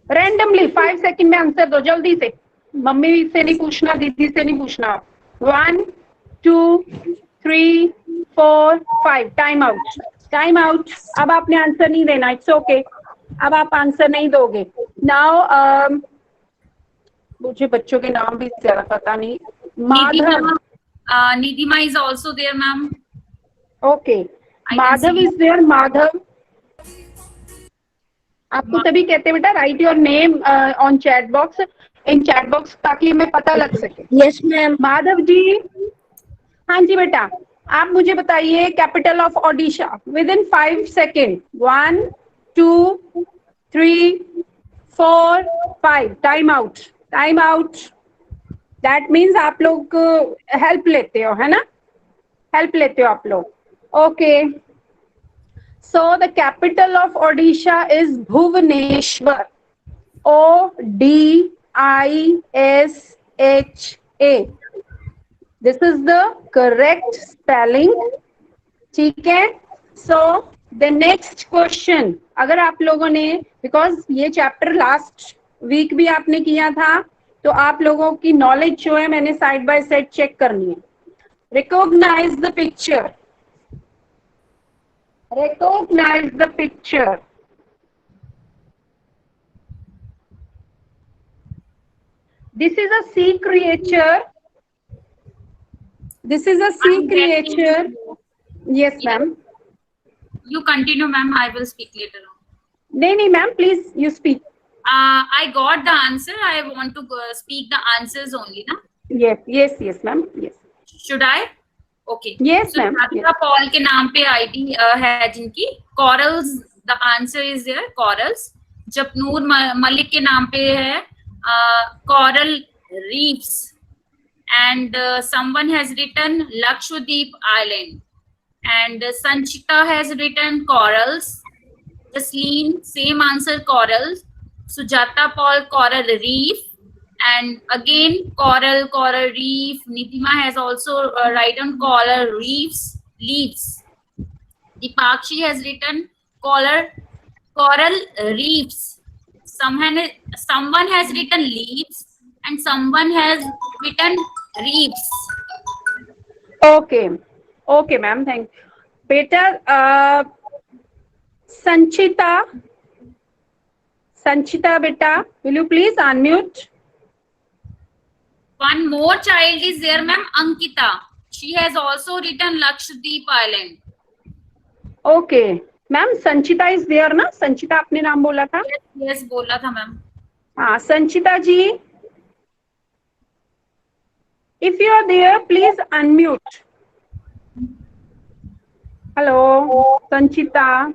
Randomly 5 second में answer दो जल्दी से. मम्मी से नहीं पूछना, दीदी से नहीं पूछना. 1 2 3 4 5. Time out. अब आपने आंसर नहीं देना. It's okay. अब आप आंसर नहीं दोगे. नाउ मुझे बच्चों के नाम भी ज्यादा पता नहीं. Madhav. Nidima is also there, ma'am. Okay. Madhav is there. Madhav, आपको तभी कहते हैं बेटा write your name on chat box, in chat box, ताकि हमें पता लग सके. Yes, ma'am. माधव जी. हाँ जी बेटा, आप मुझे बताइए capital of Odisha with in 5 second. 1 2 3 4 5. Time out. That means आप लोग हेल्प लेते हो, है ना? हेल्प लेते हो आप लोग. Okay. So the capital of Odisha is Bhubaneswar. ODISHA. This is the correct spelling. ठीक है. So the next question, अगर आप लोगों ने, because ये चैप्टर लास्ट वीक भी आपने किया था, तो आप लोगों की नॉलेज जो है मैंने साइड बाय साइड चेक करनी है. Recognize the picture. Recognize the picture. This is a sea creature. This is a sea creature. Yes, ma'am. You continue, ma'am. I will speak later on. नहीं ma'am, please you speak. I got the answer. I want to speak the answers only, na? Yes, ma'am. Yes. Should I? Okay. Yes, ma'am. Sujata Paul के नाम पे ID है जिनकी. Corals, the answer is there. Corals. Japnoor Malik के नाम पे है coral reefs. And someone has written Lakshadweep Island. And Sanchita has written corals. Jasleen, same answer, corals. Sujata Paul, coral reef. And again, coral reef. Nidima has also written coral reefs, leaves. Dipakshi has written coral reefs. Someone has written leaves and someone has written reefs. Okay, ma'am. Thank you. Beta, Sanchita, beta, will you please unmute? One more child is there, ma'am, Ankita. She has also written Lakshadweep Island. Okay, ma'am, Sanchita is there, na? Sanchita आपने नाम बोला था? Yes, बोला था, ma'am. हाँ, Sanchita ji, if you are there, please unmute. Hello, Sanchita.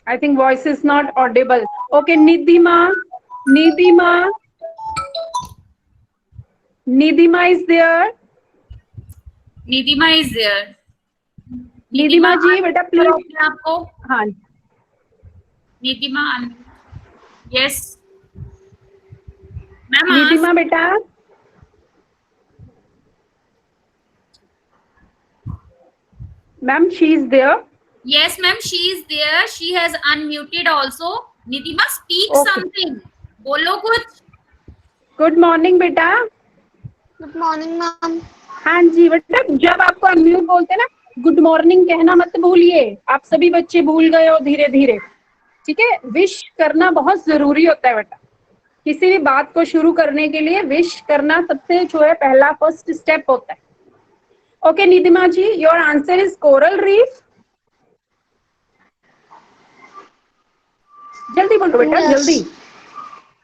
I think voice is not audible. Okay, Nidima is there. Nidima is there. Nidima जी बेटा please. आपको हाँ. Nidima, yes. Ma'am, Nidima बेटा. Ma'am, she is there. Yes, ma'am, she is there. She has unmuted also. Nidima, speak something. बोलो कुछ. Good morning बेटा. Good morning, ma'am. हाँ जी बेटा, जब आपको अनम्यूट बोलते हैं ना, गुड मॉर्निंग कहना मत भूलिए, आप सभी बच्चे भूल गए हो धीरे धीरे, ठीक है। विश करना बहुत जरूरी होता है बेटा, किसी भी बात को शुरू करने के लिए विश करना सबसे जो है पहला फर्स्ट स्टेप होता है। Okay Nidhima ji, your answer is coral reef. जल्दी बोलो बेटा, Yes. जल्दी।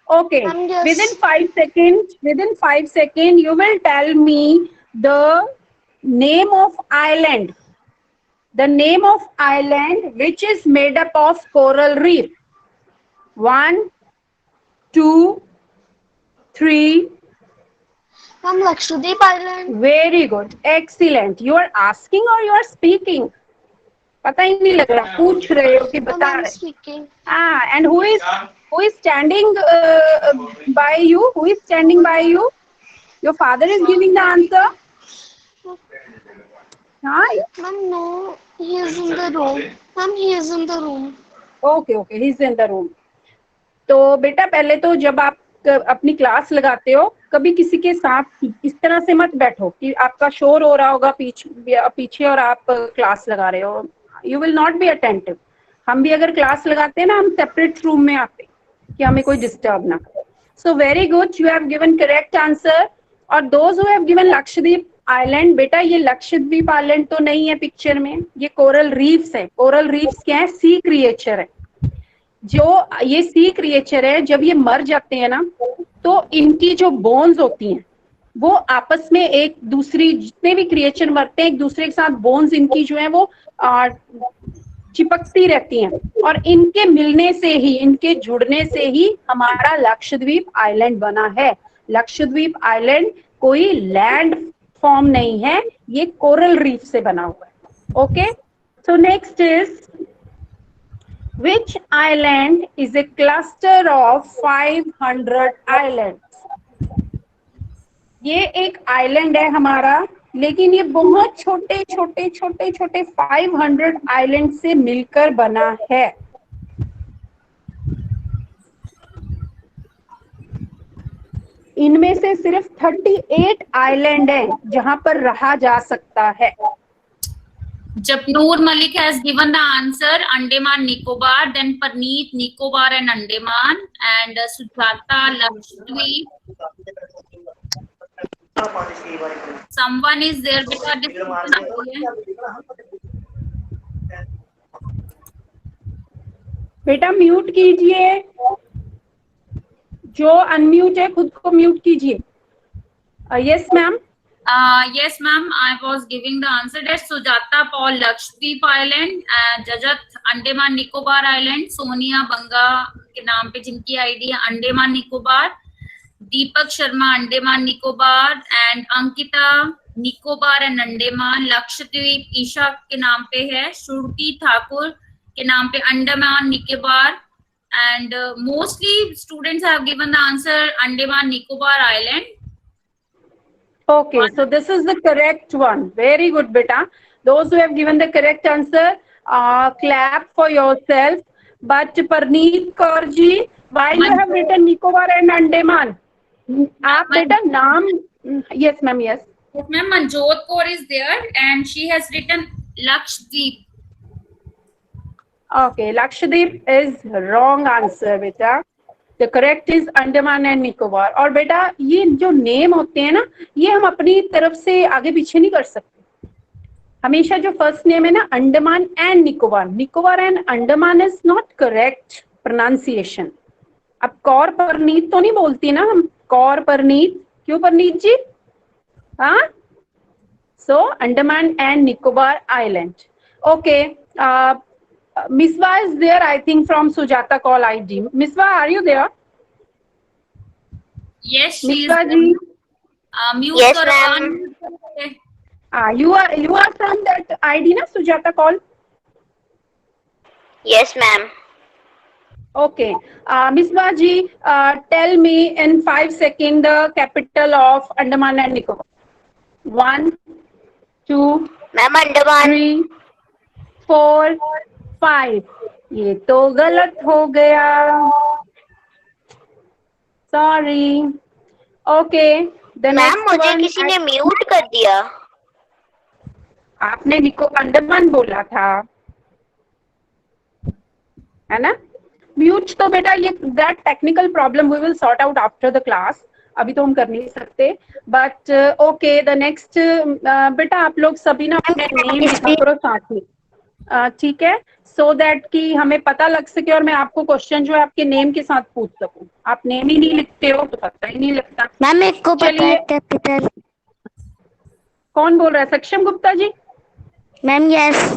Okay, Yes. within 5 seconds, you will tell me the name of island. The name of island which is made up of coral reef. 1, 2, 3. Ma'am, Lakshadweep Island. Very good, excellent. You are asking or you are speaking? पता ही नहीं लग रहा, पूछ रहे हो कि Ma'am, बता I'm रहे। speaking. And who is standing by you? Who is standing by you? Your father is giving the answer. Ma'am, no, he is in the room. Ma'am, he is in the room. Okay, he is in the room. तो बेटा पहले तो जब आप अपनी class लगाते हो कभी किसी के साथ इस तरह से मत बैठो कि आपका शोर हो रहा होगा पीछे और आप क्लास लगा रहे हो। You will not be attentive. हम भी अगर क्लास लगाते हैं ना, हम सेपरेट रूम में आते कि हमें कोई डिस्टर्ब ना करे। So very good, you have given correct answer. और those who have given Lakshadweep island, बेटा ये लक्षद्वीप आइलैंड तो नहीं है पिक्चर में, ये कोरल रीफ्स है। कोरल रीफ्स क्या है? सी क्रिएचर है। जो ये सी क्रिएचर है, जब ये मर जाते हैं ना तो इनकी जो बोन्स होती हैं वो आपस में एक दूसरी, जितने भी क्रिएचर मरते हैं एक दूसरे के साथ बोन्स इनकी जो है वो चिपकती रहती हैं, और इनके मिलने से ही, इनके जुड़ने से ही हमारा लक्षद्वीप आइलैंड बना है। लक्षद्वीप आइलैंड कोई लैंड फॉर्म नहीं है, ये कोरल रीफ से बना हुआ है। Okay, so next is which island is a cluster of 500 islands? ये एक आइलैंड है हमारा, लेकिन ये बहुत छोटे छोटे छोटे छोटे 500 आइलैंड से मिलकर बना है। इनमें से सिर्फ 38 आइलैंड है जहां पर रहा जा सकता है। Japnoor Malik has given the answer Andaman Nicobar, then Parneet Nicobar and Andaman, and Sujata Lakshadweep. Someone is there beta? बेटा म्यूट कीजिए, जो अनम्यूट है खुद को म्यूट कीजिए। Yes ma'am. Yes, ma'am. I was giving the answer that Sujata Paul Lakshadweep Island, Jajat Andaman Nicobar Island, Sonia Banga के नाम पे जिनकी आईडी है अंडमान निकोबार, दीपक शर्मा अंडमान निकोबार एंड अंकिता निकोबार एंड अंडमान, लक्षद्वीप ईशा के नाम पे है, श्रुति ठाकुर के नाम पे Andaman Nicobar, and mostly students have given the answer Andaman Nicobar Island. Okay, so this is the correct one. Very good, beta. Those who have given the correct answer, clap for yourself. But Parneet Kaur ji, why you have written Nicobar and Andaman? आप बेटा नाम, yes ma'am, yes. Yes ma'am, Manjot Kaur is there and she has written Lakshadweep. Okay, Lakshadweep is wrong answer बेटा. The correct is Andaman and Nicobar. और बेटा ये जो name होते हैं ना, ये हम अपनी तरफ से आगे पीछे नहीं कर सकते। हमेशा जो फर्स्ट नेम है ना Andaman and Nicobar, Nicobar and Andaman is not correct pronunciation. अब कौर परनीत तो नहीं बोलती ना हम, कौर परनीत, क्यों परनीत जी? हाँ, so Andaman and Nicobar island. Okay, Miswa is there, I think, from Sujata call ID. Miswa, are you there? Yes, she Miswa is. ji. Mute Yes, karo, ma'am. unmute. You are from that ID na, Sujata call? Yes, ma'am. Okay. Miswa ji, tell me in 5 seconds the capital of Andaman and Nicobar. 1, 2, Ma'am, Andaman. 3, 4, 5. ये तो गलत हो गया, sorry. Okay, the ma'am next मुझे one. किसी ने mute कर दिया। आपने निको अंडमान बोला था, है ना? म्यूट तो बेटा ये that technical problem we will sort out after the class, अभी तो हम कर नहीं सकते, बट ओके द नेक्स्ट। बेटा आप लोग सभी ना अपने नेम लिखा करो साथ में, ठीक है, सो दैट कि हमें पता लग सके और मैं आपको क्वेश्चन जो है आपके नेम के साथ पूछ सकूं। आप नेम ही नहीं लिखते हो तो पता ही नहीं लगता। मैम मेरे को पता है चलिए, कैपिटल। कौन बोल रहा है? Saksham Gupta ji? Ma'am yes.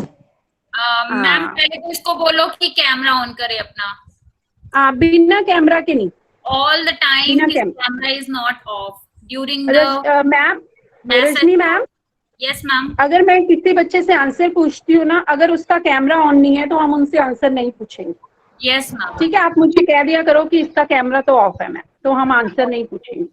Ma'am पहले तो इसको बोलो कि कैमरा ऑन करे अपना। बिना कैमरा के नहीं, All the time बिना his camera. camera is not off during the ma'am, message. Rajni ma'am, Yes ma'am. अगर मैं किसी बच्चे से आंसर पूछती हूँ ना, अगर उसका कैमरा ऑन नहीं है तो हम उनसे आंसर नहीं पूछेंगे, Yes ma'am. ठीक है? आप मुझे कह दिया करो कि इसका कैमरा तो ऑफ है मैम, तो हम आंसर नहीं पूछेंगे।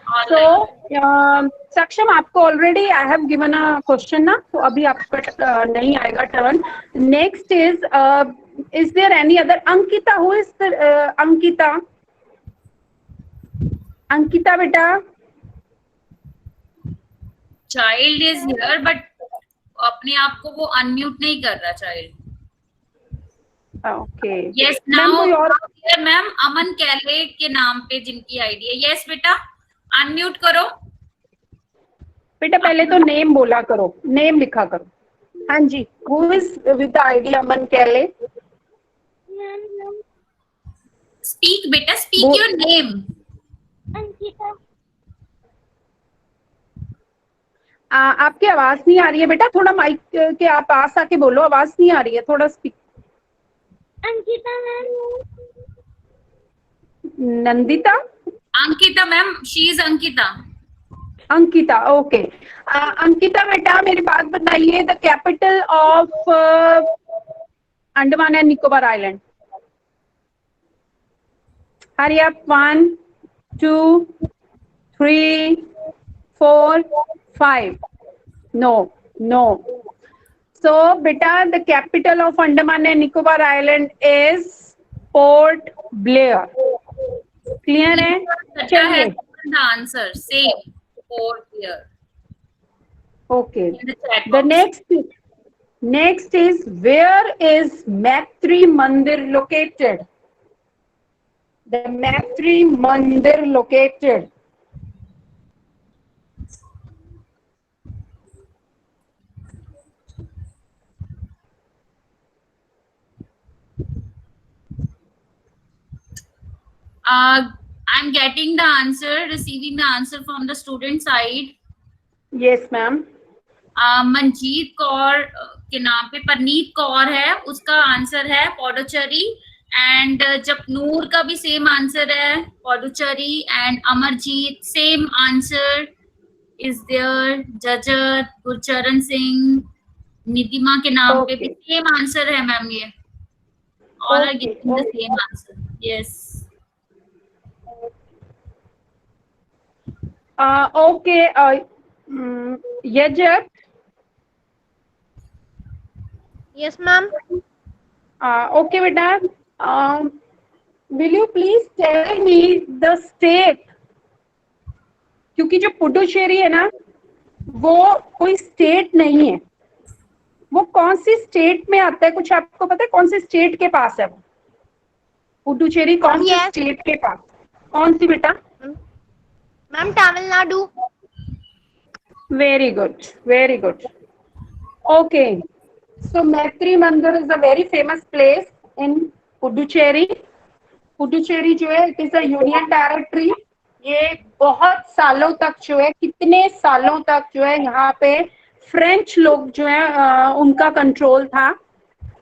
All सो right. सक्षम, आपको already I have given a question ना, तो अभी आपका नहीं आएगा turn. Next is there any other? Ankita, who is Ankita? Ankita बेटा? Child is here but अपने आप को वो अनम्यूट नहीं कर रहा child. Okay, Yes ma'am now कोई और? मैम अमन कैले के नाम पे जिनकी आईडी है। Yes बेटा अनम्यूट करो। बेटा पहले तो नेम बोला करो, नेम लिखा करो। हाँ जी, who is with the ID Aman कैले? Speak बेटा, speak your name. आपकी आवाज नहीं आ रही है बेटा, थोड़ा माइक के आप पास आके बोलो, आवाज नहीं आ रही है, थोड़ा speak. Ankita ma'am. Nandita? Ankita ma'am, she is Ankita. Ankita, okay. Ankita बेटा मेरी बात बताइए, the capital of Andaman and Nicobar island. Hurry up, 1 2 3 4 5। No no. So बेटा the capital of Andaman and Nicobar island is Port Blair. Clear है? चलिए, The answer same 4 here. okay, In the chat the box. next is, where is Maitri Mandir located? The Maitri Mandir located. I'm getting the answer, receiving the answer from the student side. Yes ma'am. Manjeet Kaur के नाम पे परनीत कौर है, उसका answer है Puducherry. And Japnoor का भी same answer है Puducherry. And Amarjeet same answer is there. Yajat, Gurcharan Singh, Nitima के नाम पे भी सेम आंसर है मैम। ये all are giving the same answer. Yes Okay, Yajat? Yes ma'am. Okay beta, will you please tell me the state? क्योंकि जो पुडुचेरी है ना, वो कोई स्टेट नहीं है, वो कौन सी स्टेट में आता है? कुछ आपको पता है कौन सी स्टेट के पास है वो पुडुचेरी? कौन सी स्टेट के पास? कौन सी बेटा? Ma'am Tamil Nadu. Very good, very good. Okay, so Maitri Mandir is a very famous place in Puducherry. Puducherry जो है it is a union territory. ये बहुत सालों तक जो है, कितने सालों तक जो है यहाँ पे फ्रेंच लोग जो है उनका कंट्रोल था,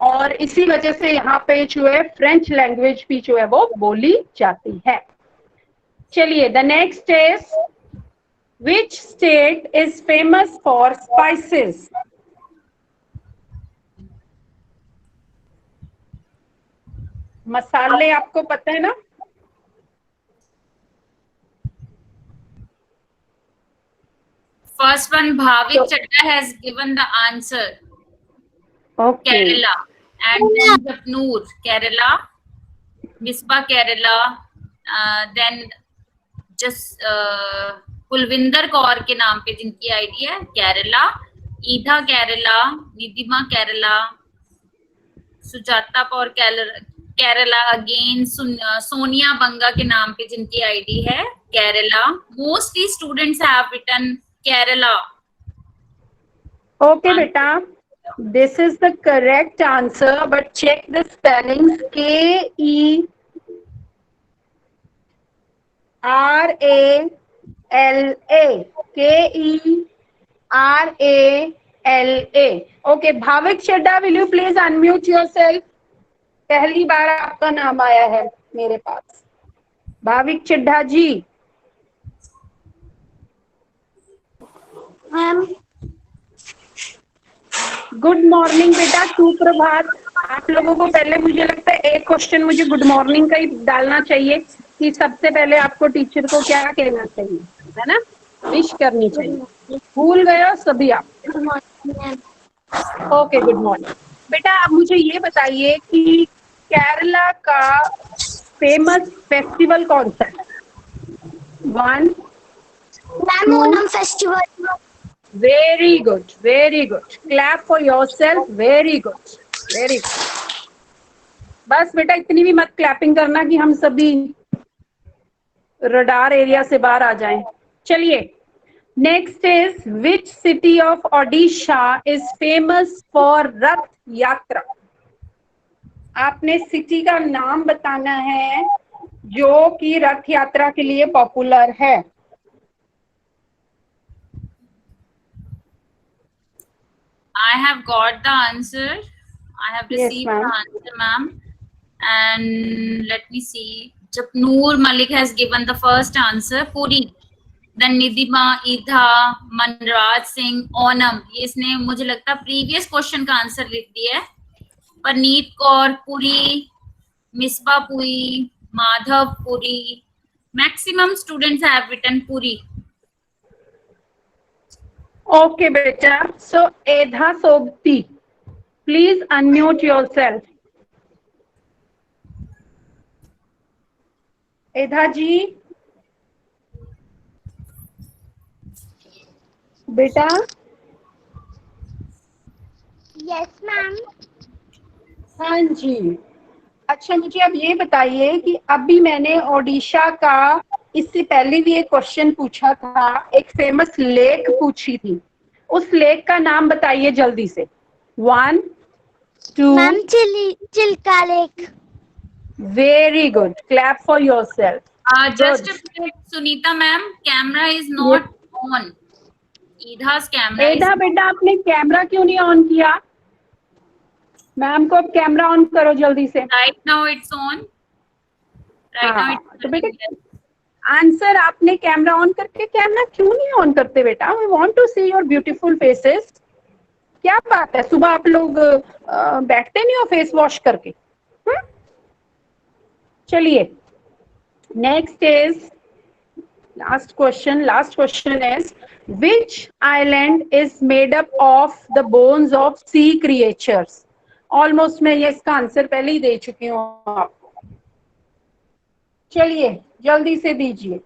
और इसी वजह से यहाँ पे जो है फ्रेंच लैंग्वेज भी जो है वो बोली जाती है। चलिए, the next is, which state is famous for spices? मसाले आपको पता है ना? First one, Bhavik Chadda has given the answer. Okay. Kerala. And then Japnur, Kerala. Misbah, Kerala. Then just Kulwinder Kaur के नाम पे जिनकी आईडी है केरला। ईधा केरला, निधिमा केरला, सुजाता पौर केरला अगेन, सोनिया बंगा के नाम पे जिनकी आईडी है Kerala. Mostly students have written Kerala. Okay, beta. This is the correct answer, but check the spellings. Kerala. Kerala. Okay, Bhavik Chadha, will you please unmute yourself? पहली बार आपका नाम आया है मेरे पास. भाविक चड्ढा जी. मैम गुड मॉर्निंग बेटा, सुप्रभात. आप लोगों को पहले मुझे लगता है एक क्वेश्चन मुझे गुड मॉर्निंग का ही डालना चाहिए कि सबसे पहले आपको टीचर को क्या कहना चाहिए, है ना? विश करनी चाहिए. भूल गए हो सभी आप. ओके, गुड मॉर्निंग बेटा. अब मुझे ये बताइए कि केरला का फेमस फेस्टिवल कौन सा है? 1 ma'am Onam festival. Very good, very good. Clap for yourself. Very good, very good. बस बेटा इतनी भी मत क्लैपिंग करना कि हम सभी रडार एरिया से बाहर आ जाएं. चलिए, next is which city of Odisha is famous for रथ यात्रा? आपने सिटी का नाम बताना है जो कि रथ यात्रा के लिए पॉपुलर है. I have got the answer. I have Yes, received ma'am. the answer, ma'am. And let me see. Japnoor Malik has given the first answer. Puri. Then Nidima, Idha, Manraj Singh, Onam. ये इसने मुझे लगता है previous question का answer लिख दिया है. Preneet Kaur Puri, Misbah Puri, Madhav Puri. Maximum students have written Puri. Okay, beta. So, Edha Sobti, please unmute yourself. Edha ji, बेटा. Yes, ma'am. हाँ जी. अच्छा, मुझे अब ये बताइए कि अभी मैंने ओडिशा का इससे पहले भी एक क्वेश्चन पूछा था, एक फेमस लेक पूछी थी. उस लेक का नाम बताइए जल्दी से. 1 2. Ma'am, Chilka Lake. Very good. Clap for yourself. Just a minute, Sunita ma'am, camera is not on. Idha's camera is एधा बेटा, आपने कैमरा क्यों नहीं ऑन किया? मैम को अब कैमरा ऑन करो जल्दी से. right now it's on. Right now हाँ, it's तो बेटा on. आंसर आपने कैमरा ऑन करके कैमरा क्यों नहीं ऑन करते बेटा? We want to see your beautiful faces. क्या बात है, सुबह आप लोग बैठते नहीं हो फेस वॉश करके? चलिए, next is last question is which island is made up of the bones of sea creatures? Almost मैं ये इसका आंसर पहले ही दे चुकी हूँ आपको. चलिए जल्दी से दीजिए.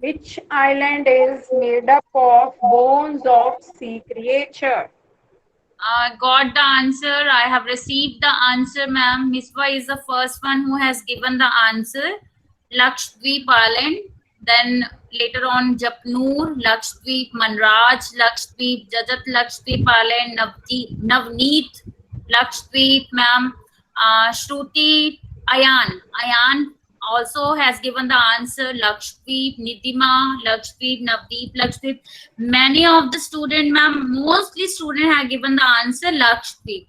Which island is made up of bones of sea creature? Got the answer. I have received the answer, ma'am. Miswa is the first one who has given the answer. Lakshadweep Island. Then later on Japnoor, Lakshadweep, Manraj, Lakshadweep, Jajat Lakshadweep Island, Navneet, Lakshadweep, ma'am. Shruti, Ayan also has given the answer. Lakshadweep, Nidima, Lakshadweep, Navdeep, Lakshadweep. Many of the student, ma'am, mostly student have given the answer Lakshadweep.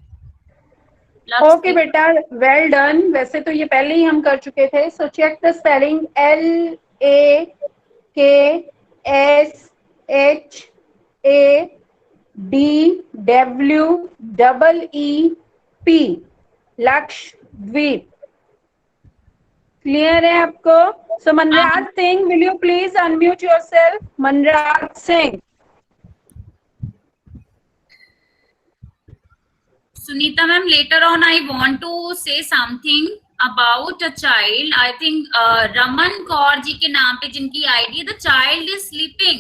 Okay बेटा, well done. वैसे तो ये पहले ही हम कर चुके थे. So check the spelling. LAKSHADWEEP. Lakshadweep. Clear है आपको? So Manraj Singh, will you please unmute yourself? Manraj Singh. Sunita ma'am, later on I want to say something about a child. I think Raman Kaur ji के नाम पे जिनकी ID, the child is sleeping.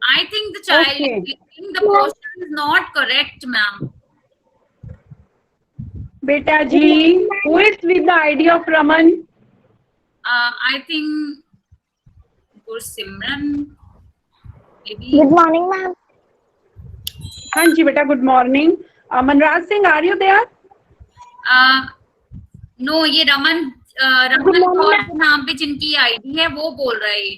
I think the child Okay. is reading the question is not correct, ma'am. Beta ji, who is with the ID of Raman? I think Gursimran, maybe. Good morning, ma'am. हाँ जी बेटा, good morning. Manraj Singh, are you there? No, ये रमन कौर के नाम पे जिनकी ID है वो बोल रहा है।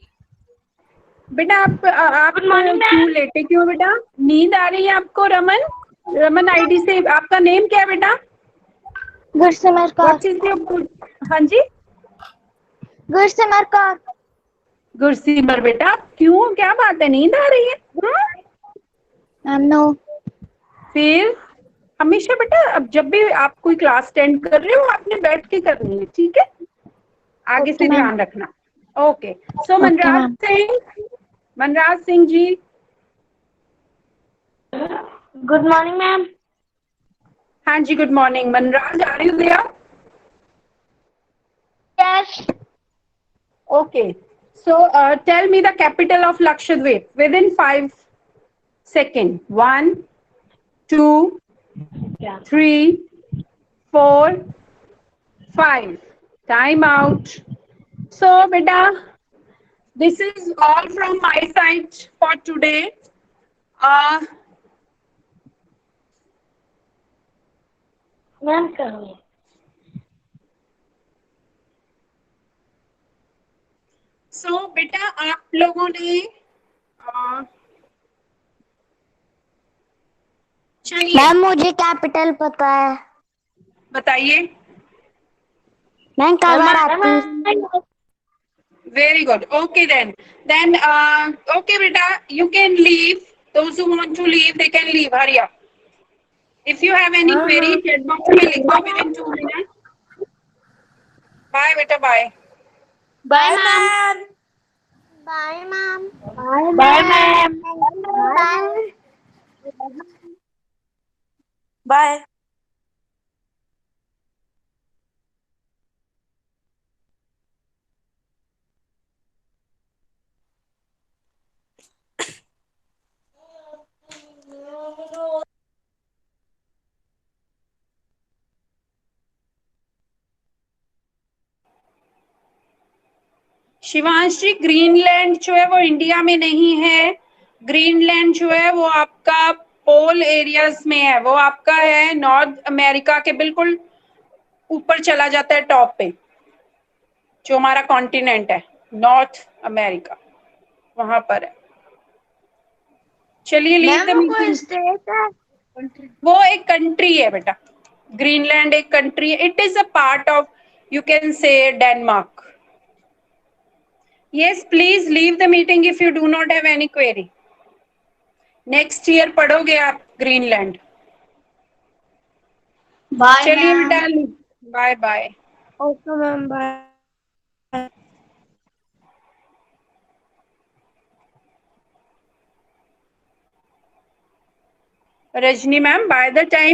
बेटा आप क्यों लेटे क्यों बेटा? नींद आ रही है आपको? रमन आईडी से आपका नेम क्या है बेटा? Gursimar Kaur. What is your? हाँ जी, गुरसिमर कौर। गुरसिमर बेटा, क्यों, क्या बात है, नींद आ रही है? Ma'am no. फिर हमेशा बेटा, अब जब भी आप कोई क्लास अटेंड कर रहे हो आपने बैठ के करनी है, ठीक है? आगे से Okay, ma'am. ध्यान रखना। Okay, so Okay, ma'am. Manraj Singh ji. Good morning, ma'am. हाँ जी, good morning. Manraj, are you there? Yes. Okay, so tell me the capital of Lakshadweep within 5 seconds. 1, 2, 3, 4, 5. Time out. So beta, this is all from my side for today. Ma'am, करो। So बेटा, आप लोगों ने चलिए ma'am मुझे capital पता है। बताइए। Ma'am कलराती। Very good. Okay then. Okay beta, you can leave. Those who want to leave, they can leave. Hurry up. If you have any query, chat box में लिख दो within 2 minutes. Bye beta, bye. Bye, ma'am. Bye, ma'am. Bye, ma'am. Bye. Bye. Shivansh ji, Greenland जो है वो India में नहीं है। Greenland जो है वो आपका पोल एरियाज में है, वो आपका है नॉर्थ अमेरिका के बिल्कुल ऊपर चला जाता है, टॉप पे, जो हमारा कॉन्टिनेंट है नॉर्थ अमेरिका, वहां पर है। चलिए, लीव द मीटिंग। वो एक कंट्री है बेटा, ग्रीनलैंड एक कंट्री है। It is a part of, you can say, Denmark. Yes, please leave the meeting if you do not have any query. Next year पढ़ोगे आप ग्रीनलैंड। Bye, चलिए ma'am. बेटा, bye bye. Okay, ma'am. Bye. Rajni ma'am, by the time